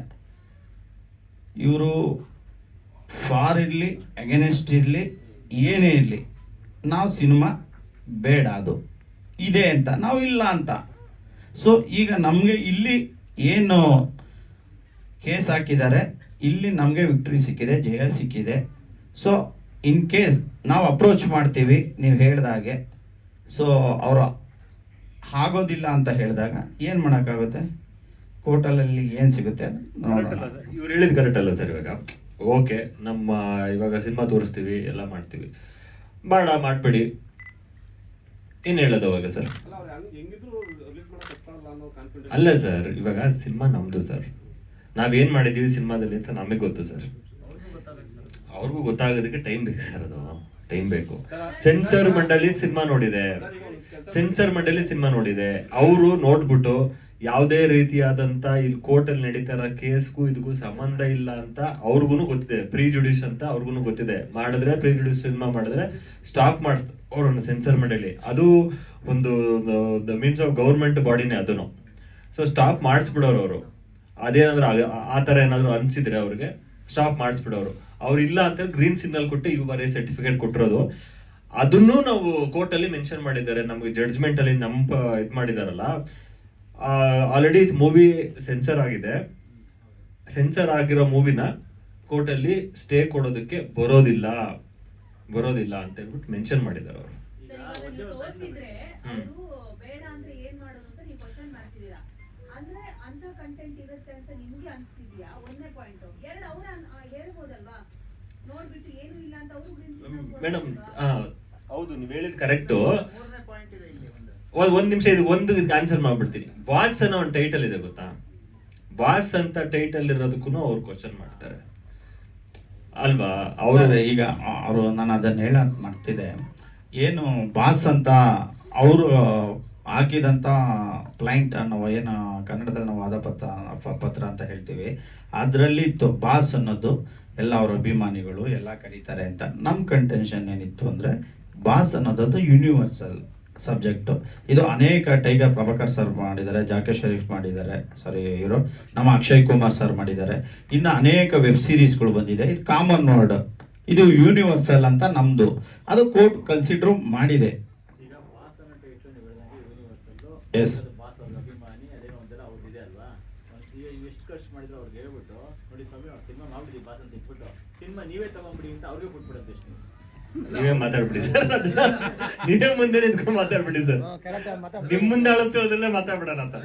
[SPEAKER 2] ಇವರು ಫಾರ್ ಇರಲಿ ಅಗೇನೆಸ್ಟ್ ಇರಲಿ ಏನೇ ಇರಲಿ ನಾವು ಸಿನಿಮಾ ಬೇಡ ಅದು ಇದೆ ಅಂತ, ನಾವು ಇಲ್ಲ ಅಂತ. ಸೊ ಈಗ ನಮಗೆ ಇಲ್ಲಿ ಏನು ಕೇಸ್ ಹಾಕಿದ್ದಾರೆ, ಇಲ್ಲಿ ನಮಗೆ ವಿಕ್ಟ್ರಿ ಸಿಕ್ಕಿದೆ, ಜಯ ಸಿಕ್ಕಿದೆ. ಸೊ ಇನ್ ಕೇಸ್ ನಾವು ಅಪ್ರೋಚ್ ಮಾಡ್ತೀವಿ ನೀವು ಹೇಳ್ದಾಗೆ, ಸೊ ಅವರು ಆಗೋದಿಲ್ಲ ಅಂತ ಹೇಳಿದಾಗ ಏನು ಮಾಡೋಕ್ಕಾಗುತ್ತೆ, ಕೋರ್ಟಲ್ಲಿ ಏನು ಸಿಗುತ್ತೆ
[SPEAKER 1] ಇವ್ರು ಹೇಳಿದ್ ಕರೆಕ್ಟ್ ಅಲ್ಲ ಸರ್. ಇವಾಗ ಓಕೆ, ನಮ್ಮ ಇವಾಗ ಸಿನಿಮಾ ತೋರಿಸ್ತೀವಿ, ಎಲ್ಲ ಮಾಡ್ತೀವಿ, ಮಾಡ್ಬೇಡಿ, ಏನು ಹೇಳೋದು ಅವಾಗ ಸರ್?
[SPEAKER 7] ಅಲ್ಲ ಅವ್ರು ಹೆಂಗಿದ್ರು ರಿಲೀಸ್ ಮಾಡಕ್ ಒಪ್ಕೊಳ್ಳಲ್ಲ ಅನ್ನೋ ಕಾನ್ಫಿಡೆನ್ಸ್.
[SPEAKER 1] ಅಲ್ಲ ಸರ್, ಇವಾಗ ಸಿನಿಮಾ ನಮ್ದು ಸರ್, ನಾವೇನ್ ಮಾಡಿದೀವಿ ಸಿನಿಮಾದಲ್ಲಿ ಅಂತ ನಮಗೆ ಗೊತ್ತು ಸರ್. ಅವ್ರಿಗೂ ಗೊತ್ತಾಗೋದಕ್ಕೆ ಟೈಮ್ ಬೇಕು ಸರ್, ಅದು ಟೈಮ್ ಬೇಕು. ಸೆನ್ಸರ್ ಮಂಡಳಿ ಸಿನಿಮಾ ನೋಡಿದೆ, ಅವರು ನೋಡ್ಬಿಟ್ಟು ಯಾವುದೇ ರೀತಿಯಾದಂತ ಇಲ್ಲಿ ಕೋರ್ಟ್ ಅಲ್ಲಿ ನಡೀತಾ ಇರೋ ಕೇಸ್ಗೂ ಇದಕ್ಕೂ ಸಂಬಂಧ ಇಲ್ಲ ಅಂತ ಅವ್ರಿಗೂ ಗೊತ್ತಿದೆ. ಪ್ರಿಜುಡಿಷ್ ಅಂತ ಅವ್ರಿಗೂ ಗೊತ್ತಿದೆ. ಮಾಡಿದ್ರೆ ಪ್ರಿಜುಡಿಷ್ ಸಿನಿಮಾ ಮಾಡಿದ್ರೆ ಸ್ಟಾಪ್ ಮಾಡಿಸ್ ಅವ್ರನ್ನ ಸೆನ್ಸರ್ ಮಂಡಳಿ. ಅದು ಒಂದು ಮೀನ್ಸ್ ಆಫ್ ಗೌರ್ಮೆಂಟ್ ಬಾಡಿನೇ ಅದನ್ನು. ಸೊ ಸ್ಟಾಪ್ ಮಾಡಿಸ್ಬಿಡೋರು ಅವರು. ಅದೇನಾದ್ರು ಆ ಥರ ಏನಾದ್ರು ಅನ್ಸಿದ್ರೆ ಅವ್ರಿಗೆ ಸ್ಟಾಪ್ ಮಾಡಿಸ್ಬಿಡೋರು. ಅವ್ರು ಇಲ್ಲ ಅಂತ ಗ್ರೀನ್ ಸಿಗ್ನಲ್ ಕೊಟ್ಟು URA ಸರ್ಟಿಫಿಕೇಟ್ ಕೊಟ್ಟಿರೋದು. ಅದನ್ನು ನಾವು ಕೋರ್ಟಲ್ಲಿ ಮೆನ್ಷನ್ ಮಾಡಿದ್ದಾರೆ. ನಮ್ಗೆ ಜಡ್ಜ್ಮೆಂಟ್ ಅಲ್ಲಿ ಇದು ಮಾಡಿದಾರಲ್ಲ, ಆಲ್ರೆಡಿ ಮೂವಿ ಸೆನ್ಸರ್ ಆಗಿದೆ. ಸೆನ್ಸರ್ ಆಗಿರೋ ಮೂವಿನ ಕೋರ್ಟಲ್ಲಿ ಸ್ಟೇ ಕೊಡೋದಕ್ಕೆ ಬರೋದಿಲ್ಲ ಅಂತ ಹೇಳ್ಬಿಟ್ಟು ಮೆನ್ಷನ್ ಮಾಡಿದ್ದಾರೆ ಅವರು. ಮೇಡಮ್ ಹೌದು, ನೀವು ಹೇಳಿದ್ ಕರೆಕ್ಟು. ಒಂದ್ ನಿಮಿಷ, ಇದು ಒಂದು ಆನ್ಸರ್ ಮಾಡ್ಬಿಡ್ತೀನಿ. ಬಾಸ್ ಅನ್ನೋ ಒಂದು ಟೈಟಲ್ ಇದೆ ಗೊತ್ತಾ? ಬಾಸ್ ಅಂತ ಟೈಟಲ್ ಇರೋದಕ್ಕೂ ಅವ್ರು ಕ್ವಶನ್ ಮಾಡ್ತಾರೆ ಅಲ್ವಾ?
[SPEAKER 2] ಅವರು ಈಗ ಅವರು ನಾನು ಅದನ್ನ ಹೇಳಕ್ ಮಾಡ್ತಿದ್ದೆ. ಏನು ಬಾಸ್ ಅಂತ ಅವರು ಹಾಕಿದಂಥ ಕ್ಲೈಂಟ್ ಅನ್ನೋ ಏನು ಕನ್ನಡದಲ್ಲಿ ನಾವು ವಾದಪತ್ರ ಅಂತ ಹೇಳ್ತೀವಿ, ಅದರಲ್ಲಿ ಬಾಸ್ ಅನ್ನೋದು ಎಲ್ಲ ಅವರ ಅಭಿಮಾನಿಗಳು ಎಲ್ಲ ಕರೀತಾರೆ ಅಂತ. ನಮ್ಮ ಕಂಟೆನ್ಷನ್ ಏನಿತ್ತು ಅಂದರೆ, ಬಾಸ್ ಅನ್ನೋದು ಯೂನಿವರ್ಸಲ್ ಸಬ್ಜೆಕ್ಟು. ಇದು ಅನೇಕ ಟೈಗರ್ ಪ್ರಭಾಕರ್ ಸರ್ ಮಾಡಿದ್ದಾರೆ, ಜಾಕೇಶ್ ಶರೀಫ್ ಮಾಡಿದ್ದಾರೆ, ಇವರು ನಮ್ಮ ಅಕ್ಷಯ್ ಕುಮಾರ್ ಸರ್ ಮಾಡಿದ್ದಾರೆ, ಇನ್ನು ಅನೇಕ ವೆಬ್ ಸೀರೀಸ್ಗಳು ಬಂದಿದೆ. ಇದು ಕಾಮನ್ ವರ್ಡ್, ಇದು ಯೂನಿವರ್ಸಲ್ ಅಂತ ನಮ್ಮದು. ಅದು ಕೋರ್ಟ್ ಕನ್ಸಿಡರ್ ಮಾಡಿದೆ. ಎಸ್
[SPEAKER 1] ನೀವೇ ಮಾತಾಡ್ಬಿಡಿ ಸರ್, ನೀವೇ ಮುಂದೆ ನಿಂತ್ಕೊಂಡು ಮಾತಾಡ್ಬಿಡಿ ಸರ್. ನಿಮ್ ಮುಂದೆ ಅಳತ್ತೋದ್ರಲ್ಲೇ ಮಾತಾಡ್ಬಿಡೋಣ ಅಂತ.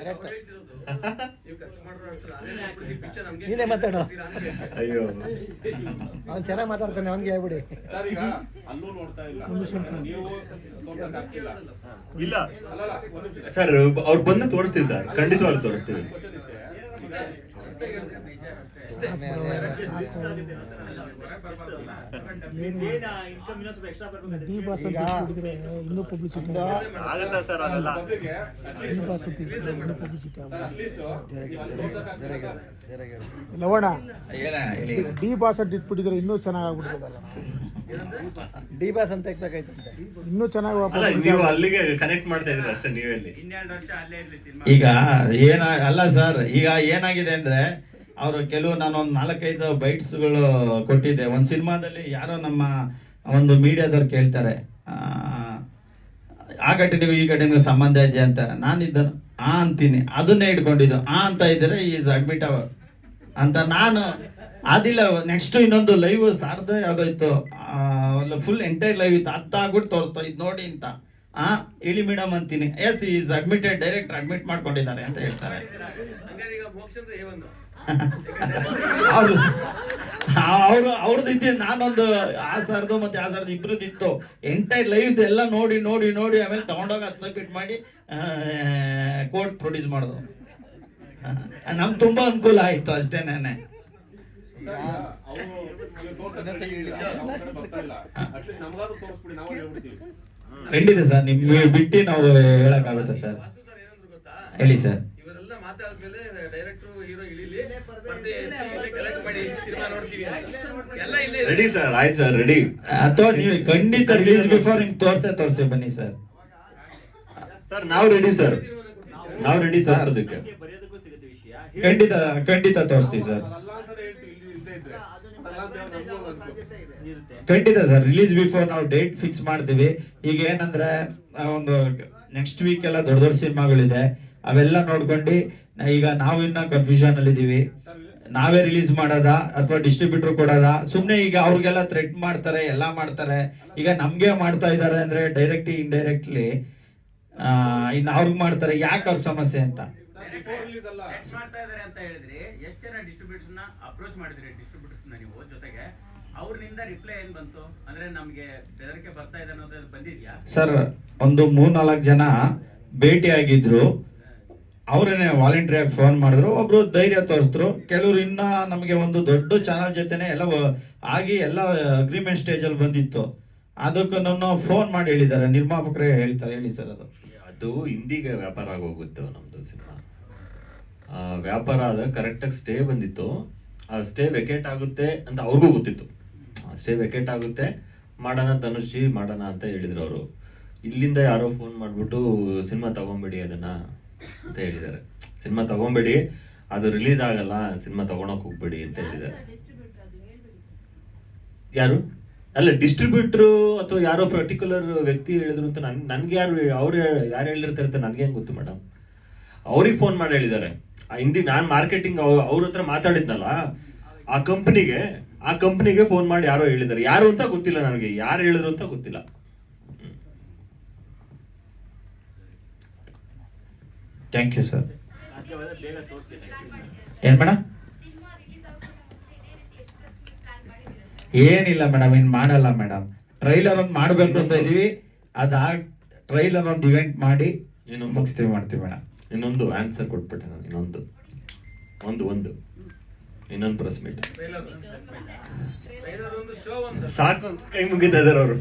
[SPEAKER 3] ನೀನೇ ಮಾತಾಡೋ.
[SPEAKER 1] ಅಯ್ಯೋ,
[SPEAKER 3] ಅವ್ನು ಚೆನ್ನಾಗಿ ಮಾತಾಡ್ತಾನೆ, ಅವ್ನಿಗೆ ಹೇಳ್ಬಿಡಿ.
[SPEAKER 7] ಸರ್ ಈಗ ಅಲ್ಲೂ ನೋಡ್ತಾ ಇಲ್ಲ, ನೀವು ತೋರ್ಸಕ್ ಆಗ್ತಿಲ್ಲ.
[SPEAKER 1] ಇಲ್ಲ ಸರ್, ಅವ್ರು ಬಂದು ತೋರಿಸ್ತೀವಿ ಸರ್, ಖಂಡಿತವಾಗಿ ತೋರಿಸ್ತೀವಿ.
[SPEAKER 6] ಇನ್ನೂ ಪಬ್ಲಿಸಿಟಿ
[SPEAKER 1] ಆಗತ್ತಾ ಸರ್? ಅದೆಲ್ಲ
[SPEAKER 6] ಲವಣ ಡಿ ಬಾಸ್ ಅಂತ ಇಟ್ಬಿಟ್ಟಿದ್ರೆ ಇನ್ನೂ ಚೆನ್ನಾಗಿ ಆಗ್ಬಿಡ್ಬೋದಲ್ಲ.
[SPEAKER 3] ಡಿ ಬಾಸ್ ಅಂತ ಇಕ್ಬೇಕಾಯ್ತಂತೆ,
[SPEAKER 6] ಇನ್ನೂ ಚೆನ್ನಾಗಿ
[SPEAKER 1] ಅಲ್ಲ, ನೀವು ಅಲ್ಲಿಗೆ ಕನೆಕ್ಟ್ ಮಾಡ್ತಾ ಇದ್ರಿ ಅಷ್ಟೇ ನೀವೆಲ್ಲಿ.
[SPEAKER 2] ಈಗ ಅಲ್ಲ ಸರ್, ಈಗ ಏನಾಗಿದೆ ಅಂದ್ರೆ, ಅವರು ಕೆಲವು ನಾನೊಂದು 4-5 ಬೈಟ್ಸ್ಗಳು ಕೊಟ್ಟಿದ್ದೆ. ಒಂದು ಸಿನಿಮಾದಲ್ಲಿ ಯಾರೋ ನಮ್ಮ ಒಂದು ಮೀಡಿಯಾದವ್ರು ಕೇಳ್ತಾರೆ, ಆ ಘಟನೆಗೂ ಈ ಘಟನೆಗೂ ಸಂಬಂಧ ಇದೆ ಅಂತ. ನಾನಿದ್ದನು ಅಂತೀನಿ, ಅದನ್ನೇ ಇಟ್ಕೊಂಡಿದ್ದು ಅಂತ ಇದ್ರೆ ಈಸ್ ಅಡ್ಮಿಟ್ ಅಂತ. ನಾನು ಅದಿಲ್ಲ, ನೆಕ್ಸ್ಟ್ ಇನ್ನೊಂದು ಲೈವ್ ಸಾರ್ದ ಯಾವುದಾಯ್ತು, ಫುಲ್ ಎಂಟೈರ್ ಲೈವ್ ಇತ್ತು, ಅದಾಗ್ಬಿಟ್ಟು ತೋರಿಸ್ತಾ ಇದು ನೋಡಿ ಅಂತ. ಹೇಳಿ ಮೇಡಮ್ ಅಂತೀನಿ, yes is admitted, direct admit ಮಾಡ್ಕೊಂಡಿದ್ದಾರೆ ಅಂತ ಹೇಳ್ತಾರೆ. ಅವ್ರದ್ದು ಇದ್ದೆ, ನಾನೊಂದು ಆ ಸರ್ದು ಮತ್ತೆ ಆ ಸರ್ದು ಇಬ್ರದ್ದಿತ್ತು. ಎಂಟೈರ್ ಲೈವ್ ಎಲ್ಲ ನೋಡಿ ನೋಡಿ ನೋಡಿ ಆಮೇಲೆ ತಗೊಂಡೋಗಿ ಅದು ಸಬ್ಮಿಟ್ ಮಾಡಿ ಕೋರ್ಟ್ ಪ್ರೊಡ್ಯೂಸ್ ಮಾಡೋದು. ನಮ್ಗೆ ತುಂಬಾ ಅನುಕೂಲ ಆಯ್ತು ಅಷ್ಟೇನೆ.
[SPEAKER 7] ಬರ್ತಾ ಇಲ್ಲ ಅಟ್ಲೀಸ್ಟ್ ನಮಗಾದ್ರೂ ತೋರಿಸ್ಬಿಡಿ, ನಾವು ಹೇಳ್ಬಿಡ್ತೀವಿ.
[SPEAKER 2] ಖಂಡಿತ ಸರ್, ನಿಮ್ಗೆ ಬಿಟ್ಟು ನಾವು ಹೇಳಕ್ಕಾಗುತ್ತೆ ಸರ್. ಹೇಳಿ ಸರ್.
[SPEAKER 8] ಇವರೆಲ್ಲ ಮಾತಾದ್ಮೇಲೆ ಡೈರೆಕ್ಟರ್ ಹೀರೋ ಇಳಿಲಿ ಕಲೆಕ್ಟ್ ಮಾಡಿ ಸಿನಿಮಾ ನೋಡ್ತೀವಿ ಎಲ್ಲ ಇಲ್ಲೇ
[SPEAKER 1] ರೆಡಿ ಸರ್, ಆಯ್ತು ಸರ್, ರೆಡಿ.
[SPEAKER 2] ಅಥವಾ ನೀವು ಖಂಡಿತ ರಿಲೀಸ್ ಬಿಫೋರ್ ನಿಮ್ಗೆ ತೋರಿಸ್ತೀವಿ, ಬನ್ನಿ ಸರ್.
[SPEAKER 1] ಸರ್ ನಾವು ರೆಡಿ ಸರ್, ನಾವು ರೆಡಿ ತೋರ್ಸೋದಕ್ಕೆ.
[SPEAKER 5] ಬರೆಯೋದಕ್ಕೂ ಸಿಗುತ್ತೆ ವಿಷಯ.
[SPEAKER 2] ಖಂಡಿತ ತೋರಿಸ್ತೀವಿ ಸರ್.
[SPEAKER 7] ಅದಲ್ಲ ಅಂತಾನೆ ಹೇಳ್ತೀವಿ, ಇಲ್ಲಿ ಇಲ್ಲದೆ ಇದ್ರೆ ಅದಲ್ಲ ಅಂತ ಹೇಳಿ ನಮಗೂ ಅನ್ಸುತ್ತೆ.
[SPEAKER 5] ಇರುತ್ತೆ.
[SPEAKER 2] ಖಂಡಿತ ಸರ್, ರಿಲೀಸ್ ಬಿಫೋರ್ ನಾವು ಡೇಟ್ ಫಿಕ್ಸ್ ಮಾಡ್ತೀವಿ. ಈಗ ಏನಂದ್ರೆ ಒಂದು ನೆಕ್ಸ್ಟ್ ವೀಕ್ ಎಲ್ಲ ದೊಡ್ಡ ದೊಡ್ಡ ಸಿನಿಮಾಗಳಿದೆ, ಅವೆಲ್ಲ ನೋಡ್ಕೊಂಡು ಈಗ ನಾವು ಇನ್ನ ಕನ್ಫ್ಯೂಷನ್ ಅಲ್ಲಿ ಇದೀವಿ. ನಾವೇ ರಿಲೀಸ್ ಮಾಡೋದಾ ಅಥವಾ ಡಿಸ್ಟ್ರಿಬ್ಯೂಟರ್ ಕೊಡೋದಾ? ಸುಮ್ನೆ ಈಗ ಅವ್ರಿಗೆಲ್ಲ ಥ್ರೆಟ್ ಮಾಡ್ತಾರೆ, ಎಲ್ಲ ಮಾಡ್ತಾರೆ. ಈಗ ನಮ್ಗೆ ಮಾಡ್ತಾ ಇದಾರೆ ಅಂದ್ರೆ ಡೈರೆಕ್ಟ್ಲಿ ಇಂಡೈರೆಕ್ಟ್ಲಿ ಇನ್ನು ಅವ್ರಿಗೆ ಮಾಡ್ತಾರೆ, ಯಾಕೆ ಅವ್ರ ಸಮಸ್ಯೆ ಅಂತ.
[SPEAKER 7] ಬಿಫೋರ್ ರಿಲೀಸ್ ಅಲ್ಲ,
[SPEAKER 5] Net ಮಾಡ್ತಾ ಇದಾರೆ ಅಂತ ಹೇಳಿದ್ರಿ, ಎಷ್ಟು ಜನ ಡಿಸ್ಟ್ರಿಬ್ಯೂಟರ್ಸ್ ನ ಅಪ್ರೋಚ್ ಮಾಡಿದ್ರಿ? ಡಿಸ್ಟ್ರಿಬ್ಯೂಟರ್ಸ್ ನೀವು ಜೊತೆಗೆ ಅವ್ರಿಂದ ರಿಪ್ಲೈ ಏನ್ ಬಂತು? ಅಂದ್ರೆ ನಮ್ಗೆ ಬೆದರಿಕೆ ಬರ್ತಾ ಇದೆ ಅನ್ನೋದು ಬಂದಿದ್ಯಾ?
[SPEAKER 2] ಸರ್, ಒಂದು 3-4 ಜನ ಭೇಟಿ ಆಗಿದ್ರು. ಅವ್ರೇನೆ ವಾಲಂಟ್ರಿಯಾಗಿ ಫೋನ್ ಮಾಡಿದ್ರು, ಒಬ್ರು ಧೈರ್ಯ ತೋರಿಸಿದ್ರು. ಕೆಲವರು ಇನ್ನ ನಮಗೆ ಒಂದು ದೊಡ್ಡ ಚಾನಲ್ ಜೊತೆನೆ ಎಲ್ಲ ಆಗಿ ಎಲ್ಲ ಅಗ್ರಿಮೆಂಟ್ ಸ್ಟೇಜ್ ಅಲ್ಲಿ ಬಂದಿತ್ತು. ಅದಕ್ಕೆ ನನ್ನ ಫೋನ್ ಮಾಡಿ ಹೇಳಿದ್ದಾರೆ, ನಿರ್ಮಾಪಕರೇ ಹೇಳ್ತಾರೆ. ಹೇಳಿ ಸರ್.
[SPEAKER 1] ಅದು ಹಿಂದಿಗೆ ವ್ಯಾಪಾರ ಆಗೋಗುತ್ತೆ ನಮ್ದು ಸಿನಿಮಾ. ವ್ಯಾಪಾರ ಆದ ಕರೆಕ್ಟಾಗಿ ಸ್ಟೇ ಬಂದಿತ್ತು. ಆ ಸ್ಟೇ ವೆಕೇಟ್ ಆಗುತ್ತೆ ಅಂತ ಅವ್ರಿಗೂ ಗೊತ್ತಿತ್ತು. ಸ್ಟೇ ವೆಕೇಟ್ ಆಗುತ್ತೆ, ಮಾಡೋಣ ಧನುಷಿ ಮಾಡೋಣ ಅಂತ ಹೇಳಿದ್ರು ಅವರು. ಇಲ್ಲಿಂದ ಯಾರೋ ಫೋನ್ ಮಾಡಿಬಿಟ್ಟು ಸಿನಿಮಾ ತಗೊಂಬೇಡಿ ಅದನ್ನ ಅಂತ ಹೇಳಿದ್ದಾರೆ. ಸಿನಿಮಾ ತಗೊಂಬೇಡಿ, ಅದು ರಿಲೀಸ್ ಆಗಲ್ಲ, ಸಿನಿಮಾ ತಗೊಳಕ್ ಹೋಗ್ಬೇಡಿ ಅಂತ ಹೇಳಿದ್ದಾರೆ. ಯಾರು? ಅಲ್ಲ, ಡಿಸ್ಟ್ರಿಬ್ಯೂಟ್ರು ಅಥವಾ ಯಾರೋ ಪರ್ಟಿಕ್ಯುಲರ್ ವ್ಯಕ್ತಿ ಹೇಳಿದ್ರು ಅಂತ ನನ್ಗೆ ಯಾರು ಹೇಳಿರ್ತಾರೆ ಅಂತ ನನ್ಗೆ ಹೆಂಗ್ ಗೊತ್ತು ಮೇಡಮ್? ಅವ್ರಿಗೆ ಫೋನ್ ಮಾಡಿ ಹೇಳಿದ್ದಾರೆ. ಹಿಂದಿ ನಾನು ಮಾರ್ಕೆಟಿಂಗ್ ಅವ್ರ ಹತ್ರ ಮಾತಾಡಿದ್ನಲ್ಲ, ಆ ಕಂಪ್ನಿಗೆ ಫೋನ್ ಮಾಡಿ ಯಾರೋ ಹೇಳಿದ್ದಾರೆ. ಯಾರು ಅಂತ ಗೊತ್ತಿಲ್ಲ ನನಗೆ, ಯಾರು ಹೇಳಿದ್ರು ಅಂತ ಗೊತ್ತಿಲ್ಲ.
[SPEAKER 2] Thank you sir.
[SPEAKER 5] ಸಾಧ್ಯವಾದ್ರೆ ಬೇಗ ತೋರಿಸಿ.
[SPEAKER 2] ಏನ್ ಮೇಡಮ್? ಏನಿಲ್ಲ ಮೇಡಮ್, ಇನ್ ಮಾಡಲ್ಲ ಮೇಡಮ್. ಟ್ರೈಲರ್ ಒಂದು ಮಾಡ್ಬೇಕು ಅಂತ ಇದೀವಿ. ಟ್ರೈಲರ್ ಒಂದು ಇವೆಂಟ್ ಮಾಡಿ ಮಾಡ್ತೀವಿ ಮೇಡಮ್.
[SPEAKER 1] ಇನ್ನೊಂದು ಆನ್ಸರ್ ಕೊಟ್ಬಿಟ್ಟೆ ನಾನು. ಇನ್ನೊಂದು ಪ್ರೆಸ್ ಮೀಟ್
[SPEAKER 8] ಒಂದು ಶೋ ಒಂದು
[SPEAKER 1] ಸಾಕು, ಕೈ ಮುಗಿತಾ ಇದಾರೆ ಅವರು.